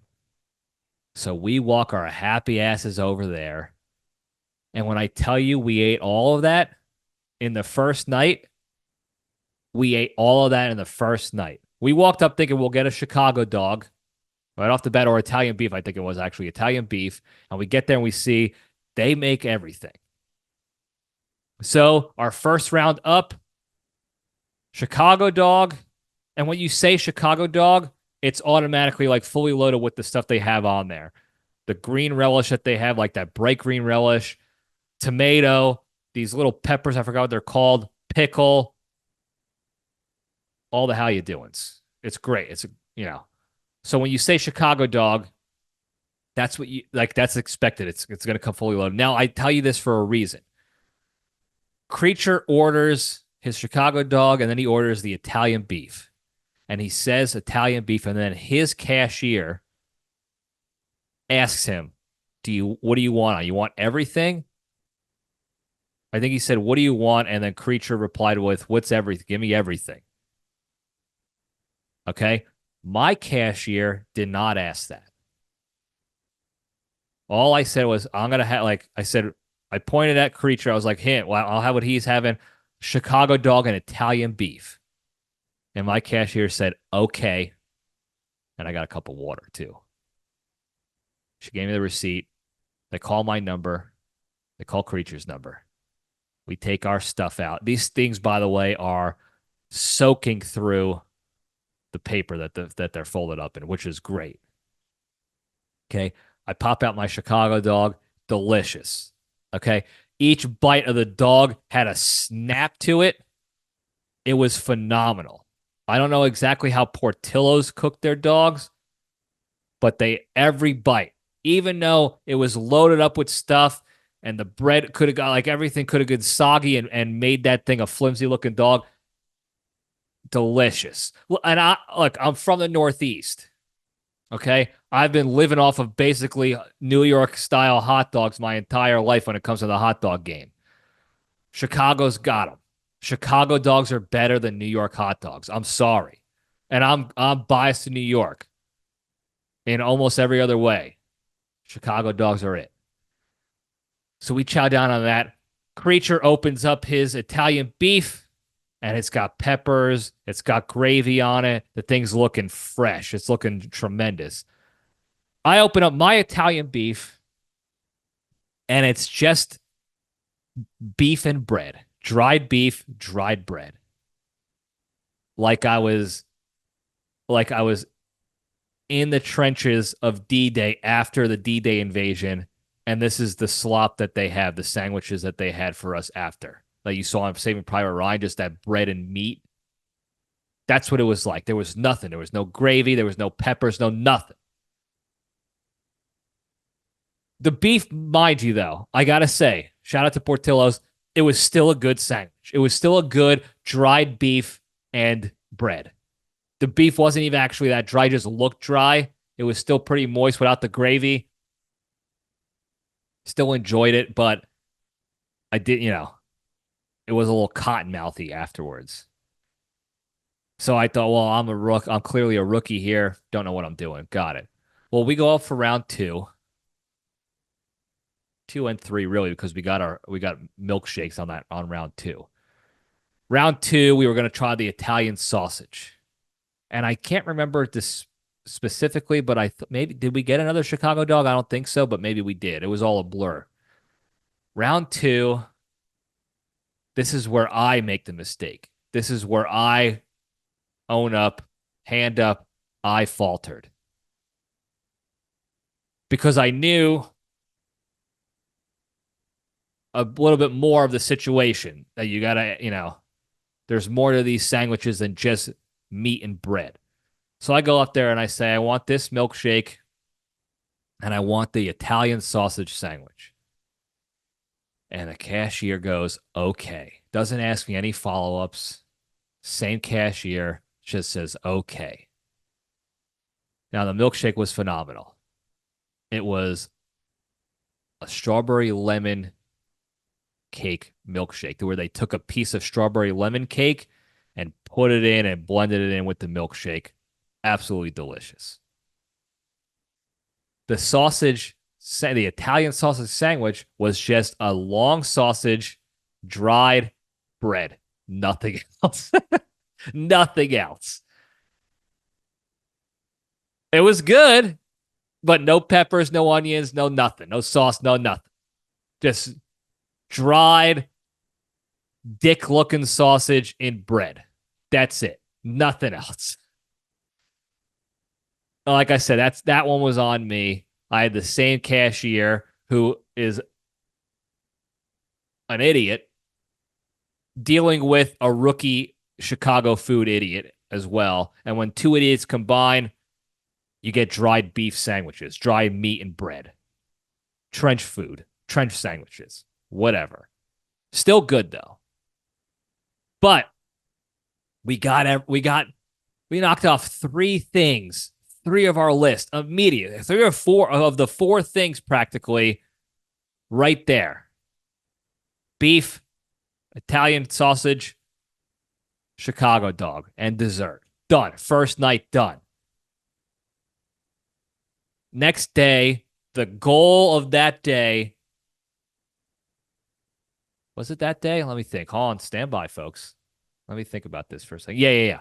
So we walk our happy asses over there. And when I tell you we ate all of that in the first night, we ate all of that in the first night. We walked up thinking we'll get a Chicago dog right off the bat, or Italian beef. I think it was actually Italian beef. And we get there and we see they make everything. So our first round up, Chicago dog. And when you say Chicago dog, it's automatically like fully loaded with the stuff they have on there. The green relish that they have, like that bright green relish, tomato, these little peppers, I forgot what they're called, pickle, all the how you doings. It's great. So when you say Chicago dog, that's what you like, that's expected. It's going to come fully loaded. Now, I tell you this for a reason. Creature orders his Chicago dog, and then he orders the Italian beef. And he says Italian beef, and then his cashier asks him, what do you want? You want everything? I think he said, what do you want? And then Creature replied with, what's everything? Give me everything. Okay? My cashier did not ask that. All I said was, I'm going to have, I pointed at Creature. I was like, well, I'll have what he's having, Chicago dog and Italian beef. And my cashier said, okay. And I got a cup of water, too. She gave me the receipt. They call my number. They call Creature's number. We take our stuff out. These things, by the way, are soaking through the paper that they're folded up in, which is great. Okay. I pop out my Chicago dog. Delicious. Okay. Each bite of the dog had a snap to it. It was phenomenal. I don't know exactly how Portillo's cook their dogs, but every bite, even though it was loaded up with stuff and the bread could have got, like, everything could have been soggy and made that thing a flimsy looking dog. Delicious. And I'm from the Northeast. Okay. I've been living off of basically New York style hot dogs my entire life when it comes to the hot dog game. Chicago's got them. Chicago dogs are better than New York hot dogs. I'm sorry. And I'm biased to New York in almost every other way. Chicago dogs are it. So we chow down on that. Creature opens up his Italian beef, and it's got peppers. It's got gravy on it. The thing's looking fresh. It's looking tremendous. I open up my Italian beef, and it's just beef and bread. Dried beef, dried bread. Like I was in the trenches of D-Day after the D-Day invasion, and this is the slop that they have, the sandwiches that they had for us after. Like you saw on Saving Private Ryan, just that bread and meat. That's what it was like. There was nothing. There was no gravy. There was no peppers, no nothing. The beef, mind you, though, I got to say, shout out to Portillo's, it was still a good sandwich. It was still a good dried beef and bread. The beef wasn't even actually that dry, just looked dry. It was still pretty moist without the gravy. Still enjoyed it, but I did, it was a little cotton-mouthy afterwards. So I thought, well, I'm clearly a rookie here. Don't know what I'm doing. Got it. Well, we go out for round 2. 2 and 3, really, because we got milkshakes on round 2. Round 2, we were going to try the Italian sausage. And I can't remember specifically, but maybe did we get another Chicago dog? I don't think so, but maybe we did. It was all a blur. Round 2, this is where I make the mistake. This is where I own up, hand up, I faltered. Because I knew a little bit more of the situation that you got to, there's more to these sandwiches than just meat and bread. So I go up there and I say, I want this milkshake and I want the Italian sausage sandwich. And the cashier goes, okay. Doesn't ask me any follow-ups. Same cashier, just says, okay. Now, the milkshake was phenomenal. It was a strawberry lemon cake milkshake where they took a piece of strawberry lemon cake and put it in and blended it in with the milkshake. Absolutely delicious. The Italian sausage sandwich was just a long sausage, dried bread. Nothing else. Nothing else. It was good, but no peppers, no onions, no nothing. No sauce, no nothing. Just dried, dick-looking sausage in bread. That's it. Nothing else. Like I said, that one was on me. I had the same cashier who is an idiot dealing with a rookie Chicago food idiot as well. And when two idiots combine, you get dried beef sandwiches, dried meat and bread, trench food, trench sandwiches, whatever. Still good though. But we knocked off 3 things, 3 of our list immediately. 3 or 4 of the 4 things practically right there. Beef, Italian sausage, Chicago dog, and dessert. Done. First night done. Next day, the goal of that day. Was it that day? Let me think. Hold on. Stand by, folks. Let me think about this for a second. Yeah.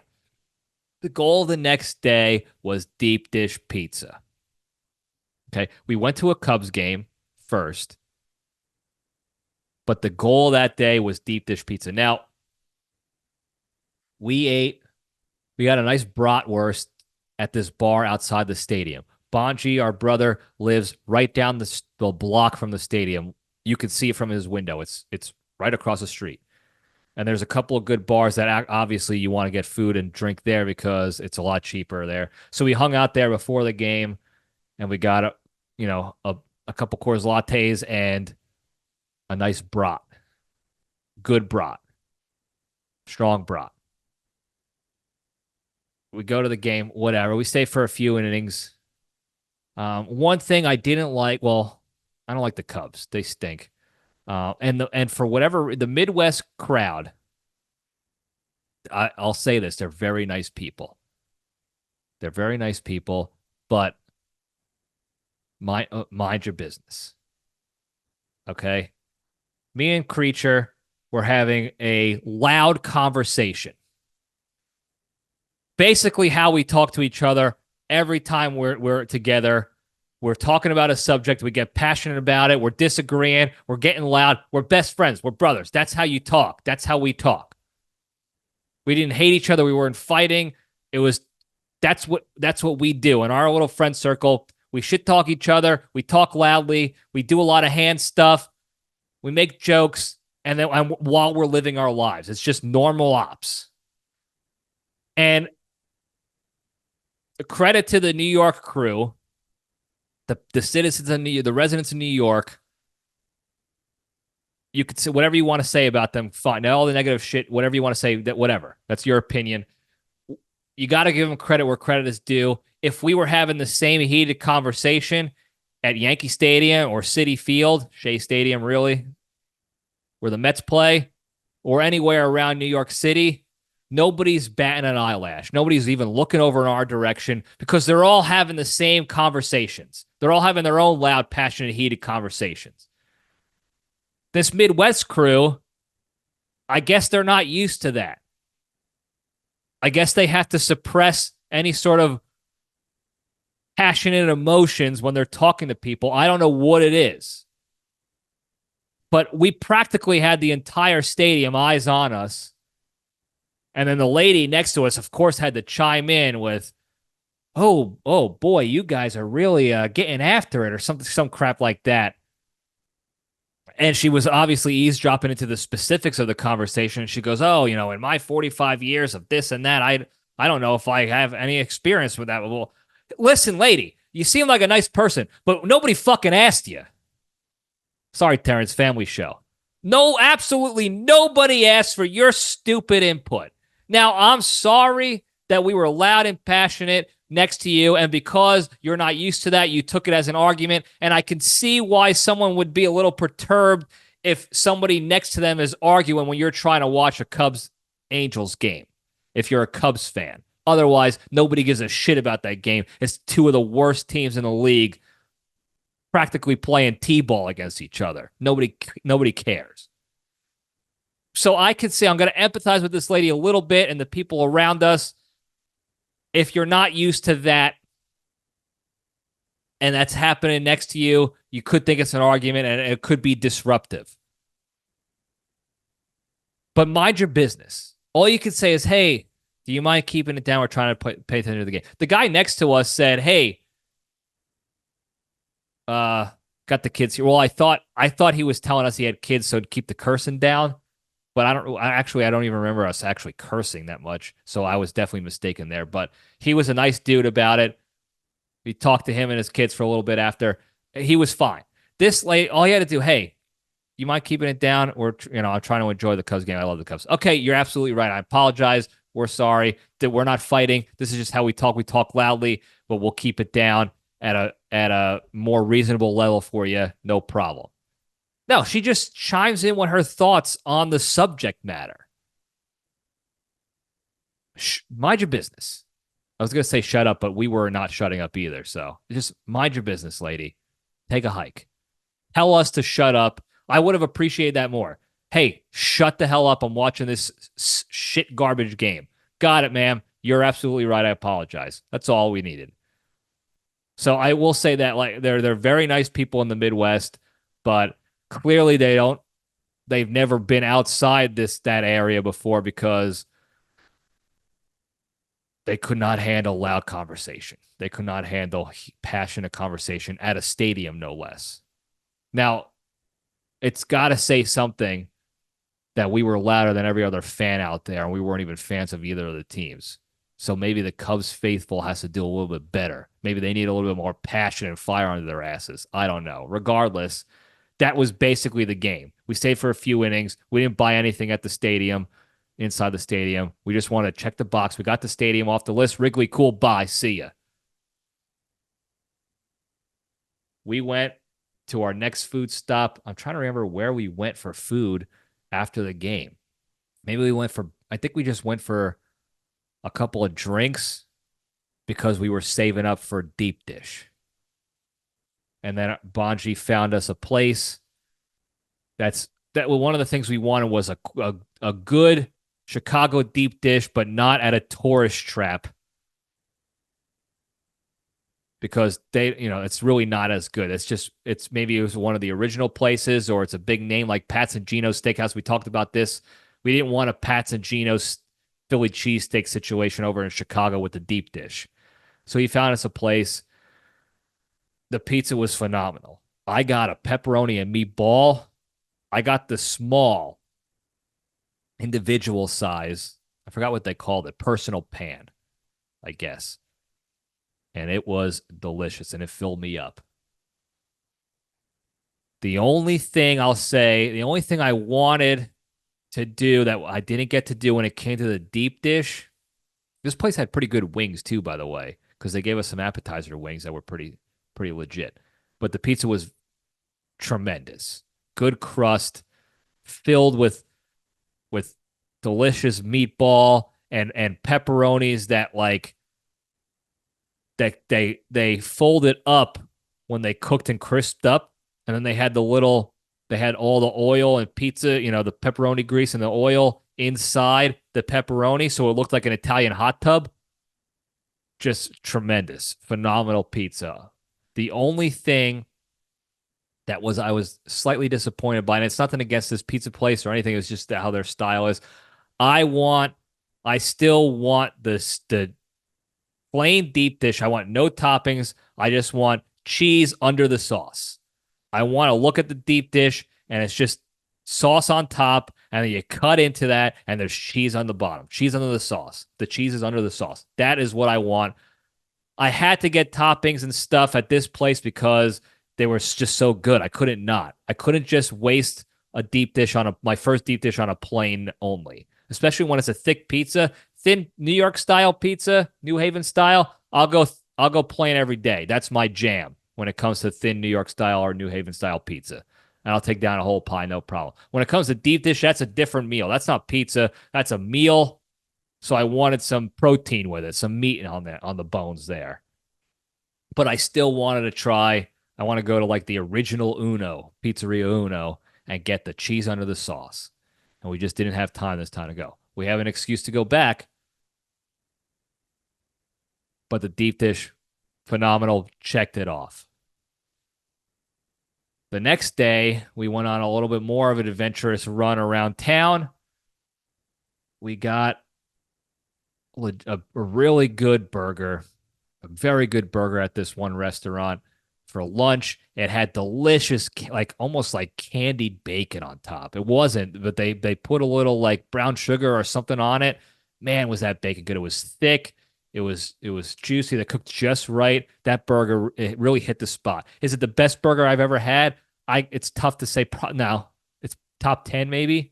The goal the next day was deep dish pizza. Okay. We went to a Cubs game first, but the goal that day was deep dish pizza. Now, we got a nice bratwurst at this bar outside the stadium. Bonji, our brother, lives right down the block from the stadium. You can see it from his window. It's right across the street. And there's a couple of good bars that obviously you want to get food and drink there because it's a lot cheaper there. So we hung out there before the game, and we got a couple Coors lattes and a nice brat. Good brat. Strong brat. We go to the game, whatever. We stay for a few innings. One thing I didn't like, well, I don't like the Cubs. They stink. And for whatever, the Midwest crowd, I'll say this, they're very nice people. They're very nice people, but mind your business. Okay? Me and Creature were having a loud conversation. Basically how we talk to each other every time we're together. We're talking about a subject. We get passionate about it. We're disagreeing. We're getting loud. We're best friends. We're brothers. That's how you talk. That's how we talk. We didn't hate each other. We weren't fighting. That's what we do. In our little friend circle, we shit talk each other. We talk loudly. We do a lot of hand stuff. We make jokes. And then while we're living our lives, it's just normal ops. And credit to the New York crew, the citizens of the residents of New York. You could say whatever you want to say about them. Fine. Now, all the negative shit, whatever you want to say, whatever. That's your opinion. You got to give them credit where credit is due. If we were having the same heated conversation at Yankee Stadium or Citi Field, Shea Stadium, really, where the Mets play, or anywhere around New York City, nobody's batting an eyelash. Nobody's even looking over in our direction because they're all having the same conversations. They're all having their own loud, passionate, heated conversations. This Midwest crew, I guess they're not used to that. I guess they have to suppress any sort of passionate emotions when they're talking to people. I don't know what it is. But we practically had the entire stadium eyes on us. And then the lady next to us, of course, had to chime in with, oh boy, you guys are really getting after it or something, some crap like that. And she was obviously eavesdropping into the specifics of the conversation. She goes, oh, in my 45 years of this and that, I don't know if I have any experience with that. Well, listen, lady, you seem like a nice person, but nobody fucking asked you. Sorry, Terrence, family show. No, absolutely nobody asked for your stupid input. Now, I'm sorry that we were loud and passionate next to you, and because you're not used to that, you took it as an argument, and I can see why someone would be a little perturbed if somebody next to them is arguing when you're trying to watch a Cubs-Angels game, if you're a Cubs fan. Otherwise, nobody gives a shit about that game. It's two of the worst teams in the league practically playing T-ball against each other. Nobody cares. So I could say I'm going to empathize with this lady a little bit and the people around us. If you're not used to that and that's happening next to you, you could think it's an argument and it could be disruptive. But mind your business. All you could say is, hey, do you mind keeping it down? We're trying to pay attention to the game. The guy next to us said, hey, got the kids here. Well, I thought he was telling us he had kids, so to keep the cursing down. But I don't even remember us actually cursing that much. So I was definitely mistaken there. But he was a nice dude about it. We talked to him and his kids for a little bit after. He was fine. This late, all he had to do, hey, you mind keeping it down? Or, I'm trying to enjoy the Cubs game. I love the Cubs. Okay, you're absolutely right. I apologize. We're sorry that we're not fighting. This is just how we talk. We talk loudly, but we'll keep it down at a more reasonable level for you. No problem. No, she just chimes in with her thoughts on the subject matter. Mind your business. I was going to say shut up, but we were not shutting up either. So just mind your business, lady. Take a hike. Tell us to shut up. I would have appreciated that more. Hey, shut the hell up. I'm watching this shit garbage game. Got it, ma'am. You're absolutely right. I apologize. That's all we needed. So I will say that like they're very nice people in the Midwest, but clearly they've never been outside that area before because they could not handle loud conversation. They could not handle passionate conversation at a stadium, no less. Now, it's got to say something that we were louder than every other fan out there, and we weren't even fans of either of the teams. So maybe the Cubs faithful has to do a little bit better. Maybe they need a little bit more passion and fire under their asses. I don't know. Regardless, that was basically the game. We stayed for a few innings. We didn't buy anything at the stadium, inside the stadium. We just wanted to check the box. We got the stadium off the list. Wrigley, cool, bye, see ya. We went to our next food stop. I'm trying to remember where we went for food after the game. Maybe I think we just went for a couple of drinks because we were saving up for deep dish. And then Bonji found us a place that one of the things we wanted was a good Chicago deep dish, but not at a tourist trap. Because it's really not as good. Maybe it was one of the original places, or it's a big name like Pat's and Gino's Steakhouse. We talked about this. We didn't want a Pat's and Gino's Philly cheesesteak situation over in Chicago with the deep dish. So he found us a place. The pizza was phenomenal. I got a pepperoni and meatball. I got the small individual size. I forgot what they called it. Personal pan, I guess. And it was delicious, and it filled me up. The only thing I wanted to do that I didn't get to do when it came to the deep dish, this place had pretty good wings too, by the way, because they gave us some appetizer wings that were pretty legit. But the pizza was tremendous. Good crust, filled with delicious meatball and pepperonis that they folded up when they cooked and crisped up, and then they had all the oil and pizza, the pepperoni grease and the oil inside the pepperoni, so it looked like an Italian hot tub. just tremendous, phenomenal pizza. The only thing that was I was slightly disappointed by, and it's nothing against this pizza place or anything, it's just how their style is. I want, I still want the plain deep dish. I want no toppings. I just want cheese under the sauce. I want to look at the deep dish and it's just sauce on top, and then you cut into that, and there's cheese on the bottom, cheese under the sauce. The cheese is under the sauce. That is what I want. I had to get toppings and stuff at this place because they were just so good. I couldn't not. I couldn't just waste a deep dish on my first deep dish on a plain only, especially when it's a thick pizza, thin New York style pizza, New Haven style. I'll go plain every day. That's my jam when it comes to thin New York style or New Haven style pizza. And I'll take down a whole pie, no problem. When it comes to deep dish, that's a different meal. That's not pizza. That's a meal. So I wanted some protein with it, some meat on the bones there. But I still wanted to try. I want to go to like the original Uno, Pizzeria Uno, and get the cheese under the sauce. And we just didn't have time this time to go. We have an excuse to go back. But the deep dish, phenomenal, checked it off. The next day, we went on a little bit more of an adventurous run around town. We got a really good burger, a very good burger at this one restaurant for lunch. It had delicious, like almost like candied bacon on top. It wasn't, but they put a little like brown sugar or something on it. Man, was that bacon good. It was thick. It was juicy. They cooked just right. That burger, it really hit the spot. Is it the best burger I've ever had? It's tough to say now. It's top 10 maybe.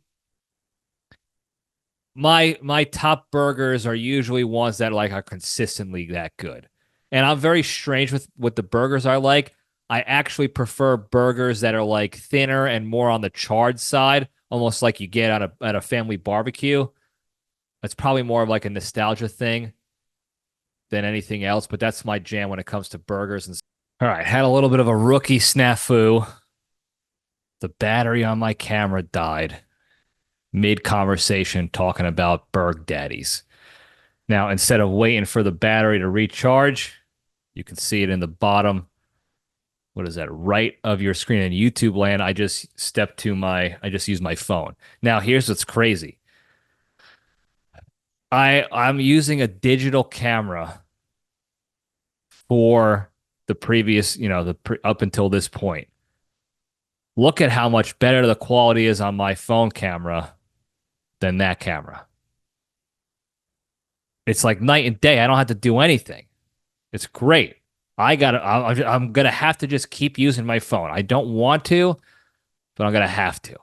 My top burgers are usually ones that like are consistently that good. And I'm very strange with the burgers I like. I actually prefer burgers that are like thinner and more on the charred side, almost like you get at a family barbecue. It's probably more of like a nostalgia thing than anything else, but that's my jam when it comes to burgers. And all right, had a little bit of a rookie snafu. The battery on my camera died mid-conversation talking about Berg Daddies. Now, instead of waiting for the battery to recharge, you can see it in the bottom. What is that? Right of your screen in YouTube land. I just used my phone. Now, here's what's crazy. I'm using a digital camera for the previous, up until this point. Look at how much better the quality is on my phone camera than that camera. It's like night and day. I don't have to do anything. It's great. I'm going to have to just keep using my phone. I don't want to, but I'm going to have to.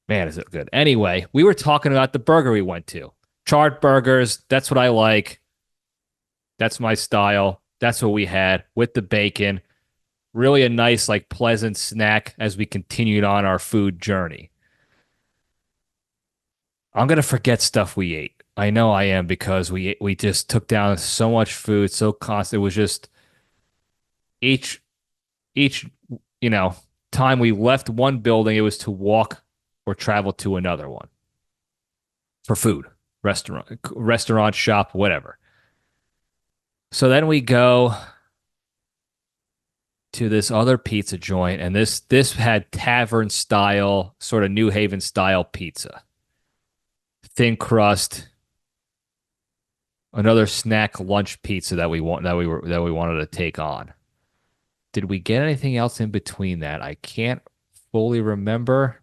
Man, is it good. Anyway, we were talking about the burger we went to. Charred burgers, that's what I like. That's my style. That's what we had with the bacon. Really a nice, like, pleasant snack as we continued on our food journey. I'm going to forget stuff we ate. I know I am, because we just took down so much food, so constant. It was just each time we left one building, it was to walk or travel to another one for food, restaurant, shop, whatever. So then we go to this other pizza joint, and this had tavern style, sort of New Haven style pizza. Thin crust, another snack lunch pizza that we wanted to take on. Did we get anything else in between that? I can't fully remember.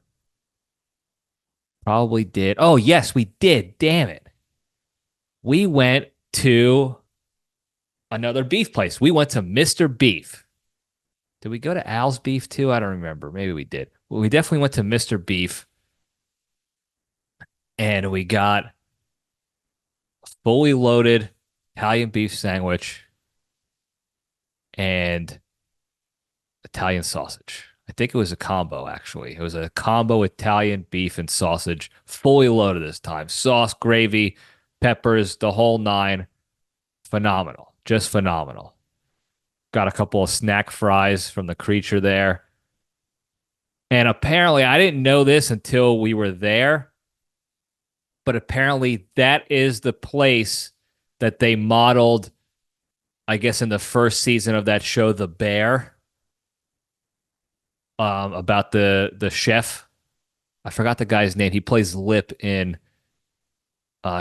Probably did. Oh, yes, we did. Damn it. We went to another beef place. We went to Mr. Beef. Did we go to Al's Beef too? I don't remember. Maybe we did. Well, we definitely went to Mr. Beef. And we got a fully loaded Italian beef sandwich and Italian sausage. I think it was a combo, actually. It was a combo Italian beef and sausage, fully loaded this time. Sauce, gravy, peppers, the whole nine. Phenomenal. Just phenomenal. Got a couple of snack fries from the creature there. And apparently, I didn't know this until we were there, but apparently that is the place that they modeled, I guess, in the first season of that show, The Bear, about the chef. I forgot the guy's name. He plays Lip in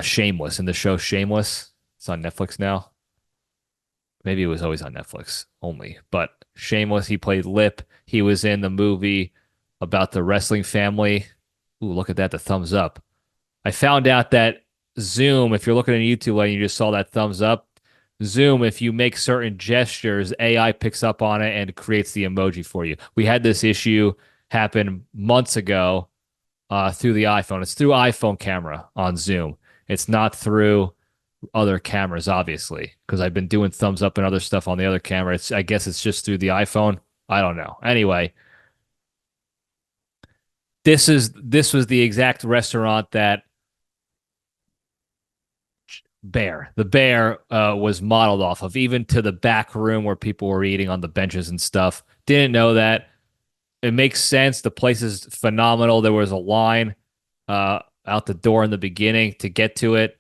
Shameless, in the show Shameless. It's on Netflix now. Maybe it was always on Netflix only, but Shameless, he played Lip. He was in the movie about the wrestling family. Ooh, look at that, the thumbs up. I found out that Zoom, if you're looking at YouTube and you just saw that thumbs up, Zoom, if you make certain gestures, AI picks up on it and creates the emoji for you. We had this issue happen months ago through the iPhone. It's through iPhone camera on Zoom. It's not through other cameras, obviously, because I've been doing thumbs up and other stuff on the other camera. I guess it's just through the iPhone. I don't know. Anyway, this was the exact restaurant that the bear was modeled off of, even to the back room where people were eating on the benches and stuff. Didn't know that. It makes sense. The place is phenomenal. There was a line out the door in the beginning to get to it.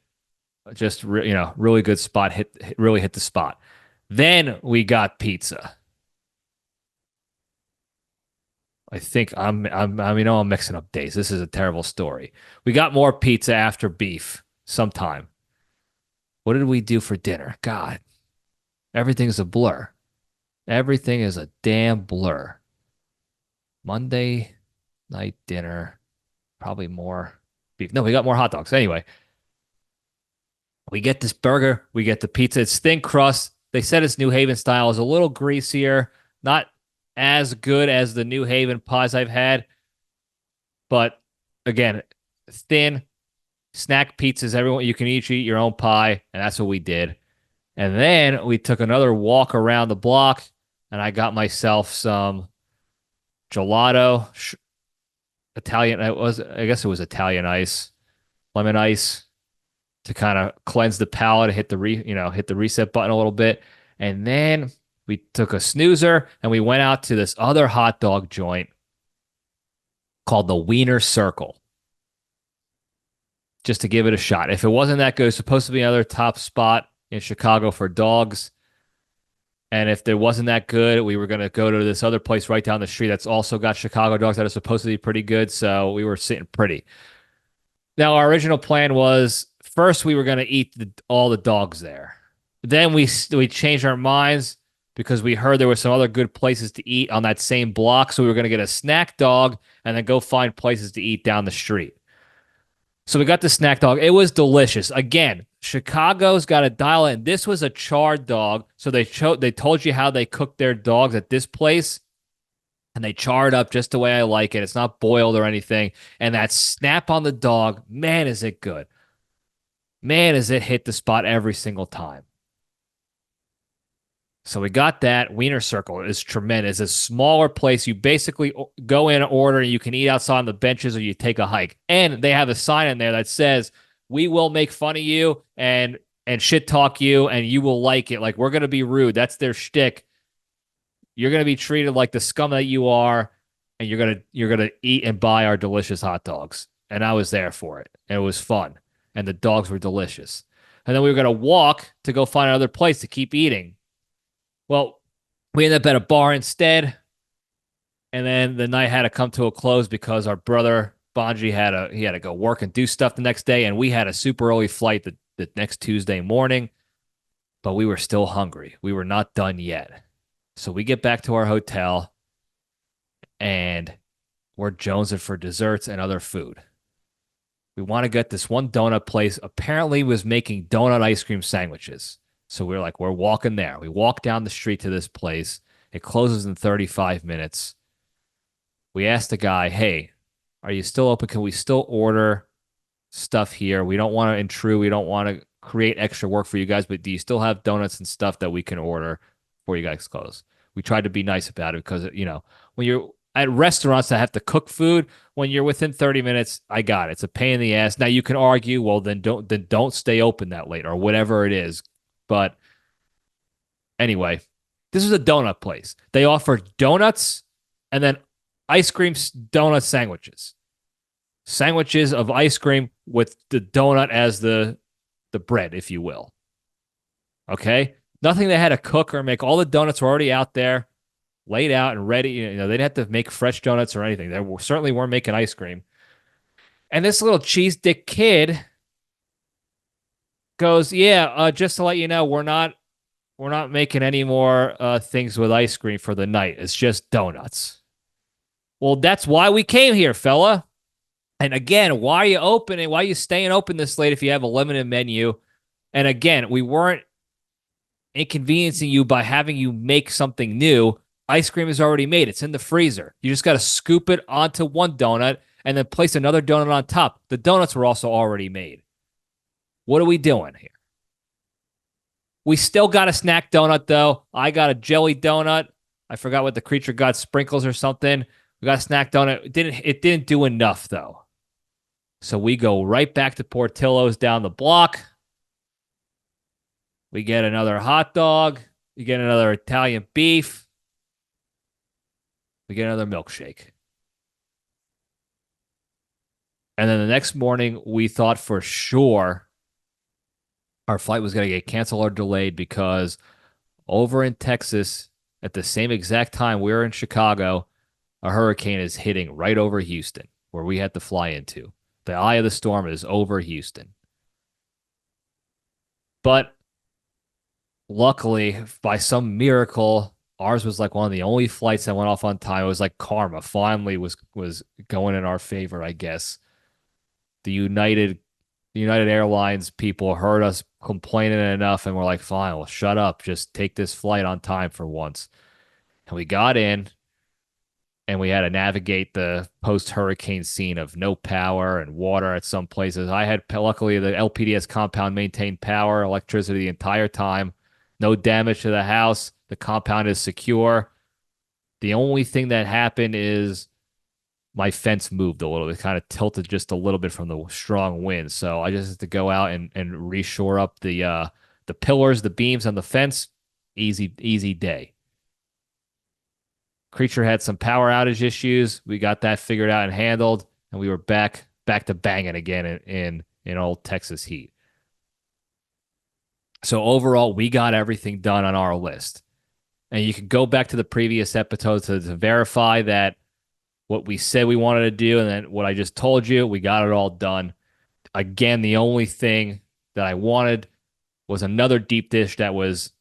Just really good spot. Really hit the spot. Then we got pizza. I think I'm mixing up days. This is a terrible story. We got more pizza after beef sometime. What did we do for dinner? God, everything's a blur. Everything is a damn blur. Monday night dinner, probably more beef. No, we got more hot dogs. Anyway, we get this burger. We get the pizza. It's thin crust. They said it's New Haven style. It's a little greasier, not as good as the New Haven pies I've had. But again, thin snack pizzas. Everyone, you can each eat your own pie, and that's what we did. And then we took another walk around the block, and I got myself some gelato, Italian. I guess it was Italian ice, lemon ice, to kind of cleanse the palate, hit the reset button a little bit, and then we took a snoozer and we went out to this other hot dog joint called the Wiener Circle, just to give it a shot. If it wasn't that good, it was supposed to be another top spot in Chicago for dogs. And if there wasn't that good, we were going to go to this other place right down the street that's also got Chicago dogs that are supposed to be pretty good. So we were sitting pretty. Now, our original plan was first we were going to eat all the dogs there. Then we changed our minds because we heard there were some other good places to eat on that same block. So we were going to get a snack dog and then go find places to eat down the street. So we got the snack dog. It was delicious. Again, Chicago's got to dial in. This was a charred dog. So they told you how they cook their dogs at this place. And they char it up just the way I like it. It's not boiled or anything. And that snap on the dog, man, is it good. Man, is it hit the spot every single time. So we got that. Wiener Circle is tremendous. It's a smaller place. You basically go in, order, and you can eat outside on the benches or you take a hike. And they have a sign in there that says, we will make fun of you and shit talk you, and you will like it. Like, we're going to be rude. That's their shtick. You're going to be treated like the scum that you are, and you're going to eat and buy our delicious hot dogs. And I was there for it. And it was fun. And the dogs were delicious. And then we were going to walk to go find another place to keep eating. Well, we ended up at a bar instead, and then the night had to come to a close because our brother Bonji had to go work and do stuff the next day, and we had a super early flight the next Tuesday morning, but we were still hungry. We were not done yet. So we get back to our hotel, and we're jonesing for desserts and other food. We want to get this one donut place. Apparently was making donut ice cream sandwiches. So we're like, we're walking there. We walk down the street to this place. It closes in 35 minutes. We asked the guy, hey, are you still open? Can we still order stuff here? We don't want to intrude. We don't want to create extra work for you guys, but do you still have donuts and stuff that we can order before you guys close? We tried to be nice about it because, when you're at restaurants that have to cook food, when you're within 30 minutes, I got it. It's a pain in the ass. Now you can argue, well, then don't stay open that late or whatever it is. But anyway, this is a donut place. They offer donuts and then ice cream donut sandwiches. Sandwiches of ice cream with the donut as the bread, if you will. Okay. Nothing they had to cook or make. All the donuts were already out there, laid out and ready. You know, they didn't have to make fresh donuts or anything. Certainly weren't making ice cream. And this little cheese dick kid goes, "Yeah, just to let you know, we're not making any more things with ice cream for the night. It's just donuts." Well, that's why we came here, fella. And again, why are you opening? Why are you staying open this late if you have a limited menu? And again, we weren't inconveniencing you by having you make something new. Ice cream is already made. It's in the freezer. You just got to scoop it onto one donut and then place another donut on top. The donuts were also already made. What are we doing here? We still got a snack donut, though. I got a jelly donut. I forgot what the creature got, sprinkles or something. We got a snack donut. It didn't do enough, though. So we go right back to Portillo's down the block. We get another hot dog. We get another Italian beef. We get another milkshake. And then the next morning, we thought for sure our flight was going to get canceled or delayed because over in Texas, at the same exact time we were in Chicago, a hurricane is hitting right over Houston, where we had to fly into. The eye of the storm is over Houston. But luckily, by some miracle, ours was like one of the only flights that went off on time. It was like karma finally was going in our favor, I guess. The United Airlines people heard us complaining enough and were like, fine, well, shut up. Just take this flight on time for once. And we got in and we had to navigate the post-hurricane scene of no power and water at some places. Luckily, the LPDS compound maintained power, electricity the entire time. No damage to the house. The compound is secure. The only thing that happened is my fence moved a little. It kind of tilted just a little bit from the strong wind. So I just had to go out and reshore up the pillars, the beams on the fence. Easy day. Creature had some power outage issues. We got that figured out and handled, and we were back to banging again in old Texas heat. So overall, we got everything done on our list. And you can go back to the previous episodes to verify that what we said we wanted to do and then what I just told you, we got it all done. Again, the only thing that I wanted was another deep dish that was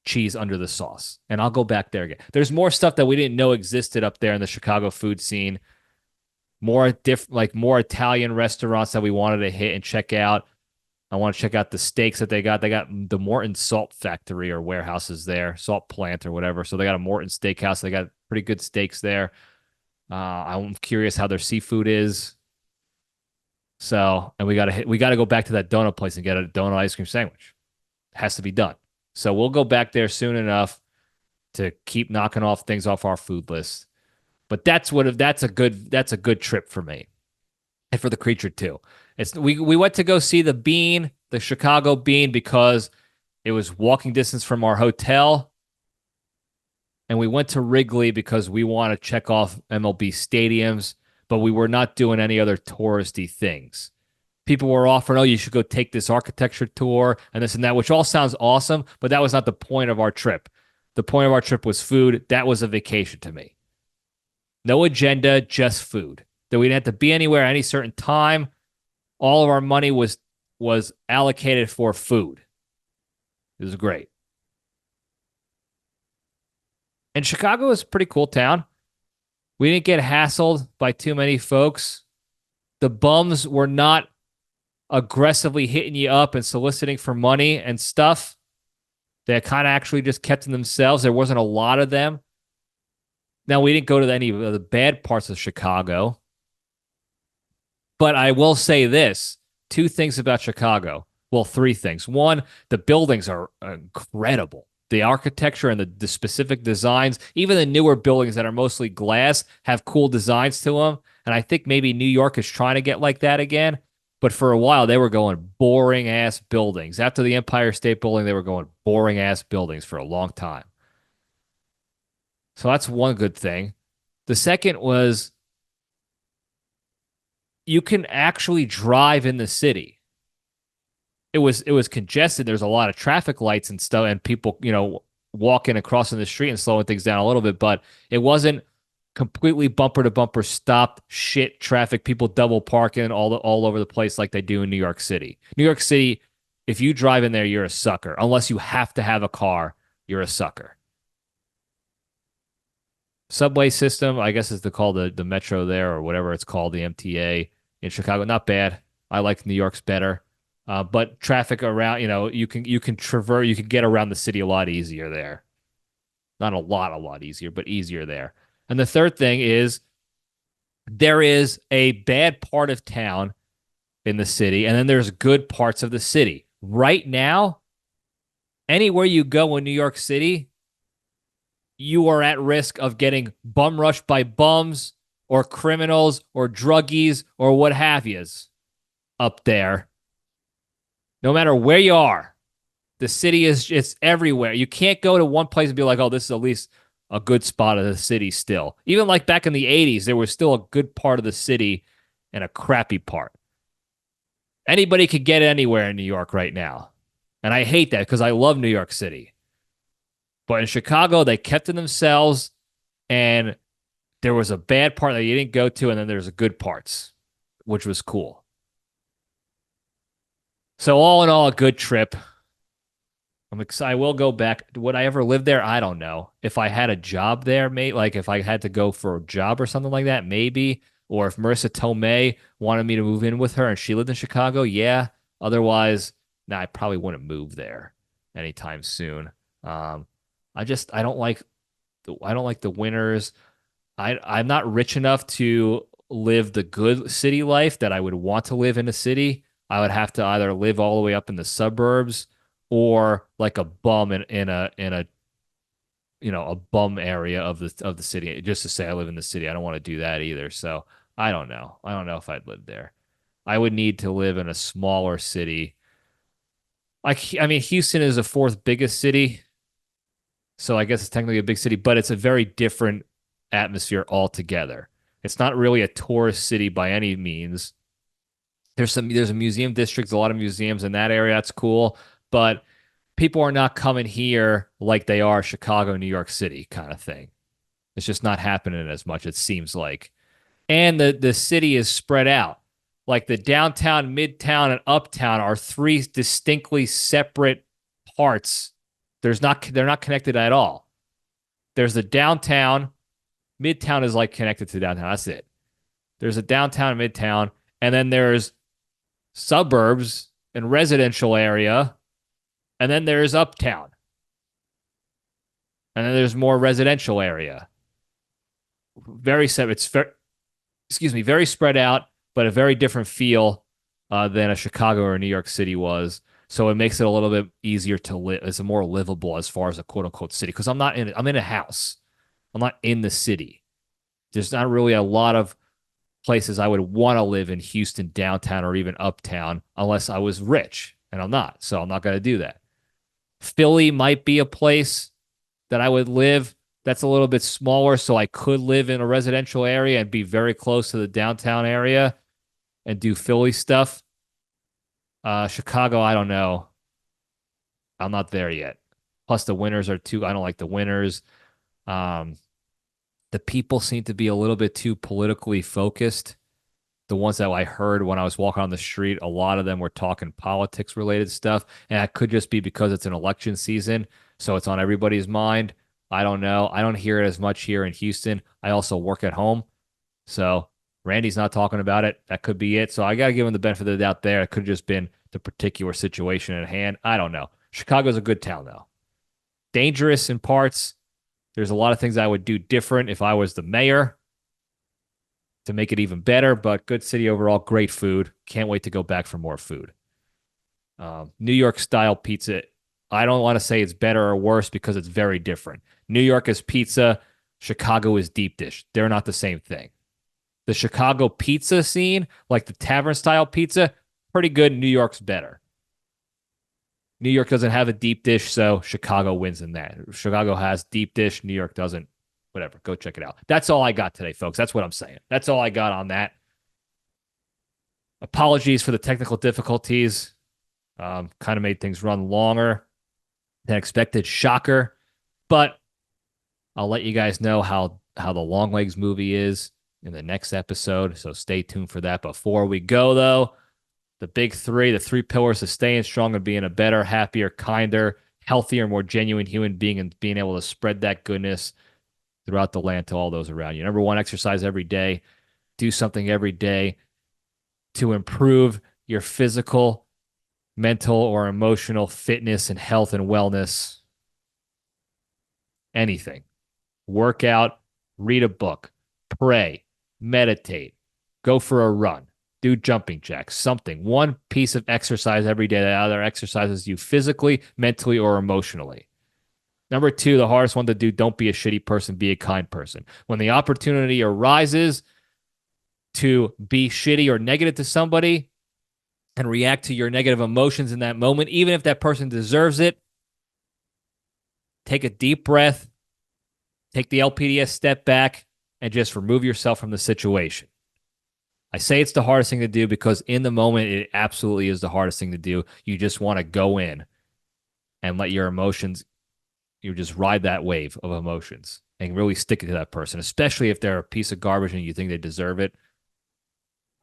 cheese under the sauce. And I'll go back there again. There's more stuff that we didn't know existed up there in the Chicago food scene. More Italian restaurants that we wanted to hit and check out. I want to check out the steaks that they got. They got the Morton Salt Factory or warehouses there, salt plant or whatever. So they got a Morton Steakhouse. They got pretty good steaks there. I'm curious how their seafood is. So, and we gotta go back to that donut place and get a donut ice cream sandwich. Has to be done. So we'll go back there soon enough to keep knocking off things off our food list. But that's a good trip for me. And for the creature too. We went to go see the Chicago Bean, because it was walking distance from our hotel. And we went to Wrigley because we want to check off MLB stadiums, but we were not doing any other touristy things. People were offering, oh, you should go take this architecture tour and this and that, which all sounds awesome, but that was not the point of our trip. The point of our trip was food. That was a vacation to me. No agenda, just food. That we didn't have to be anywhere at any certain time. All of our money was allocated for food. It was great. And Chicago is a pretty cool town. We didn't get hassled by too many folks. The bums were not aggressively hitting you up and soliciting for money and stuff. They kind of actually just kept to themselves. There wasn't a lot of them. Now, we didn't go to any of the bad parts of Chicago. But I will say this. 2 things about Chicago. Well, 3 things. 1, the buildings are incredible. The architecture and the specific designs, even the newer buildings that are mostly glass, have cool designs to them. And I think maybe New York is trying to get like that again. But for a while, they were going boring-ass buildings. After the Empire State Building, they were going boring-ass buildings for a long time. So that's one good thing. The second was you can actually drive in the city. it was congested. There's a lot of traffic lights and stuff, and people, walking and crossing the street and slowing things down a little bit, but it wasn't completely bumper to bumper stopped shit traffic, people double parking all over the place like they do in New York City. New York City, if you drive in there, you're a sucker. Unless you have to have a car, you're a sucker. Subway system, I guess is called the metro there or whatever it's called, the MTA in Chicago. Not bad. I like New York's better. But traffic around, you can traverse, you can get around the city a lot easier there. Not a lot easier, but easier there. And the third thing is there is a bad part of town in the city, and then there's good parts of the city. Right now, anywhere you go in New York City, you are at risk of getting bum rushed by bums or criminals or druggies or what have yous up there. No matter where you are, the city it's everywhere. You can't go to one place and be like, oh, this is at least a good spot of the city still. Even like back in the 80s, there was still a good part of the city and a crappy part. Anybody could get anywhere in New York right now. And I hate that because I love New York City. But in Chicago, they kept to themselves, and there was a bad part that you didn't go to, and then there's the good parts, which was cool. So all in all, a good trip. I'm excited. I will go back. Would I ever live there? I don't know. If I had a job there, maybe, like if I had to go for a job or something like that, maybe. Or if Marissa Tomei wanted me to move in with her and she lived in Chicago, yeah. Otherwise, I probably wouldn't move there anytime soon. I don't like the winters. I'm not rich enough to live the good city life that I would want to live in a city. I would have to either live all the way up in the suburbs or like a bum in a a bum area of the city, just to say I live in the city. I don't want to do that either. So I don't know. I don't know if I'd live there. I would need to live in a smaller city. I mean, Houston is the fourth biggest city, so I guess it's technically a big city, but it's a very different atmosphere altogether. It's not really a tourist city by any means. There's a museum district, a lot of museums in that area. That's cool, but people are not coming here like they are Chicago, New York City kind of thing. It's just not happening as much, it seems like. And the city is spread out. Like the downtown, midtown, and uptown are three distinctly separate parts. They're not connected at all. There's the downtown. Midtown is like connected to downtown. That's it. There's a downtown, midtown, and then there's suburbs and residential area, and then there's uptown, and then there's more residential area. Very spread out, but a very different feel than a Chicago or a New York City was. So it makes it a little bit easier to live. It's more livable as far as a quote unquote city, because I'm in a house. I'm not in the city. There's not really a lot of places I would want to live in Houston downtown or even uptown unless I was rich, and I'm not. So I'm not going to do that. Philly might be a place that I would live that's a little bit smaller, so I could live in a residential area and be very close to the downtown area and do Philly stuff. Chicago, I don't know. I'm not there yet. Plus, the winters are too. I don't like the winters. The people seem to be a little bit too politically focused. The ones that I heard when I was walking on the street, a lot of them were talking politics related stuff. And that could just be because it's an election season. So it's on everybody's mind. I don't know. I don't hear it as much here in Houston. I also work at home. So Randy's not talking about it. That could be it. So I got to give him the benefit of the doubt there. It could have just been the particular situation at hand. I don't know. Chicago's a good town, though. Dangerous in parts. There's a lot of things I would do different if I was the mayor to make it even better, but good city overall, great food. Can't wait to go back for more food. New York style pizza. I don't want to say it's better or worse because it's very different. New York is pizza. Chicago is deep dish. They're not the same thing. The Chicago pizza scene, like the tavern style pizza, pretty good. New York's better. New York doesn't have a deep dish, so Chicago wins in that. Chicago has deep dish. New York doesn't. Whatever. Go check it out. That's all I got today, folks. That's what I'm saying. That's all I got on that. Apologies for the technical difficulties. Kind of made things run longer than expected. Shocker. But I'll let you guys know how the Long Legs movie is in the next episode, so stay tuned for that. Before we go, though, the big three, the three pillars of staying strong and being a better, happier, kinder, healthier, more genuine human being, and being able to spread that goodness throughout the land to all those around you. Number one, exercise every day. Do something every day to improve your physical, mental, or emotional fitness and health and wellness. Anything. Work out, read a book, pray, meditate, go for a run, do jumping jacks, something. One piece of exercise every day that either exercises you physically, mentally, or emotionally. Number two, the hardest one to do, don't be a shitty person, be a kind person. When the opportunity arises to be shitty or negative to somebody and react to your negative emotions in that moment, even if that person deserves it, take a deep breath, take the LPDS step back, and just remove yourself from the situation. I say it's the hardest thing to do because in the moment, it absolutely is the hardest thing to do. You just want to go in and let your emotions, you just ride that wave of emotions and really stick it to that person, especially if they're a piece of garbage and you think they deserve it.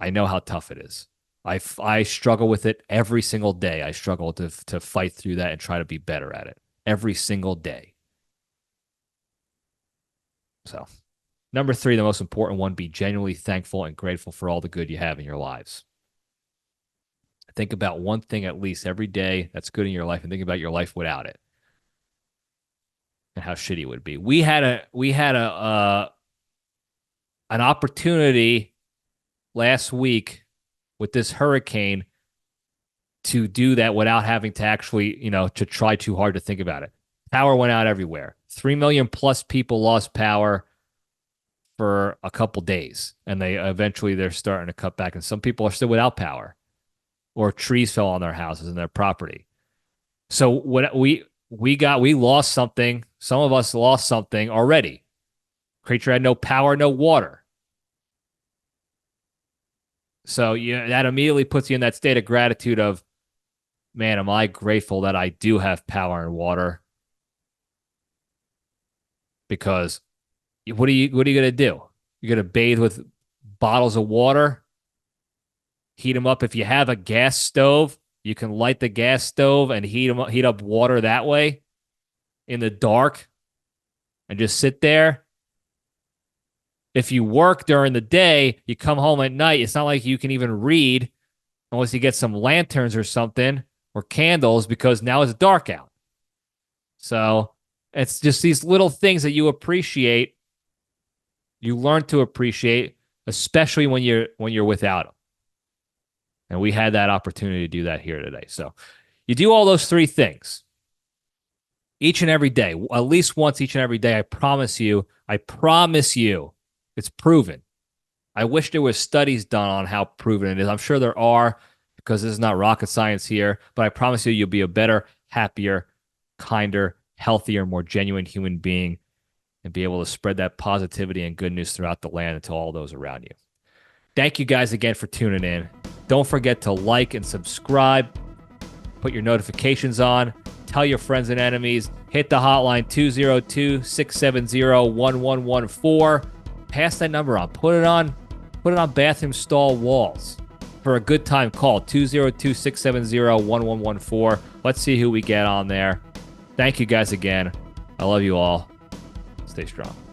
I know how tough it is. I struggle with it every single day. I struggle to fight through that and try to be better at it every single day. So, number three, the most important one, be genuinely thankful and grateful for all the good you have in your lives. Think about one thing at least every day that's good in your life and think about your life without it and how shitty it would be. We had an opportunity last week with this hurricane to do that without having to actually, to try too hard to think about it. Power went out everywhere. 3 million plus people lost power for a couple days, and they're starting to cut back. And some people are still without power, or trees fell on their houses and their property. So what we lost something. Some of us lost something already. Creature had no power, no water. So that immediately puts you in that state of gratitude of, man, am I grateful that I do have power and water? Because what are you going to do? You're going to bathe with bottles of water, heat them up. If you have a gas stove, you can light the gas stove and heat up water that way in the dark and just sit there. If you work during the day, you come home at night, it's not like you can even read unless you get some lanterns or something or candles because now it's dark out. So it's just these little things that you appreciate, you learn to appreciate, especially when you're without them. And we had that opportunity to do that here today. So you do all those three things each and every day, at least once each and every day. I promise you, it's proven. I wish there was studies done on how proven it is. I'm sure there are because this is not rocket science here, but I promise you, you'll be a better, happier, kinder, healthier, more genuine human being and be able to spread that positivity and good news throughout the land and to all those around you. Thank you guys again for tuning in. Don't forget to like and subscribe. Put your notifications on. Tell your friends and enemies. Hit the hotline 202-670-1114. Pass that number on. Put it on bathroom stall walls for a good time call. 202-670-1114. Let's see who we get on there. Thank you guys again. I love you all. Stay strong.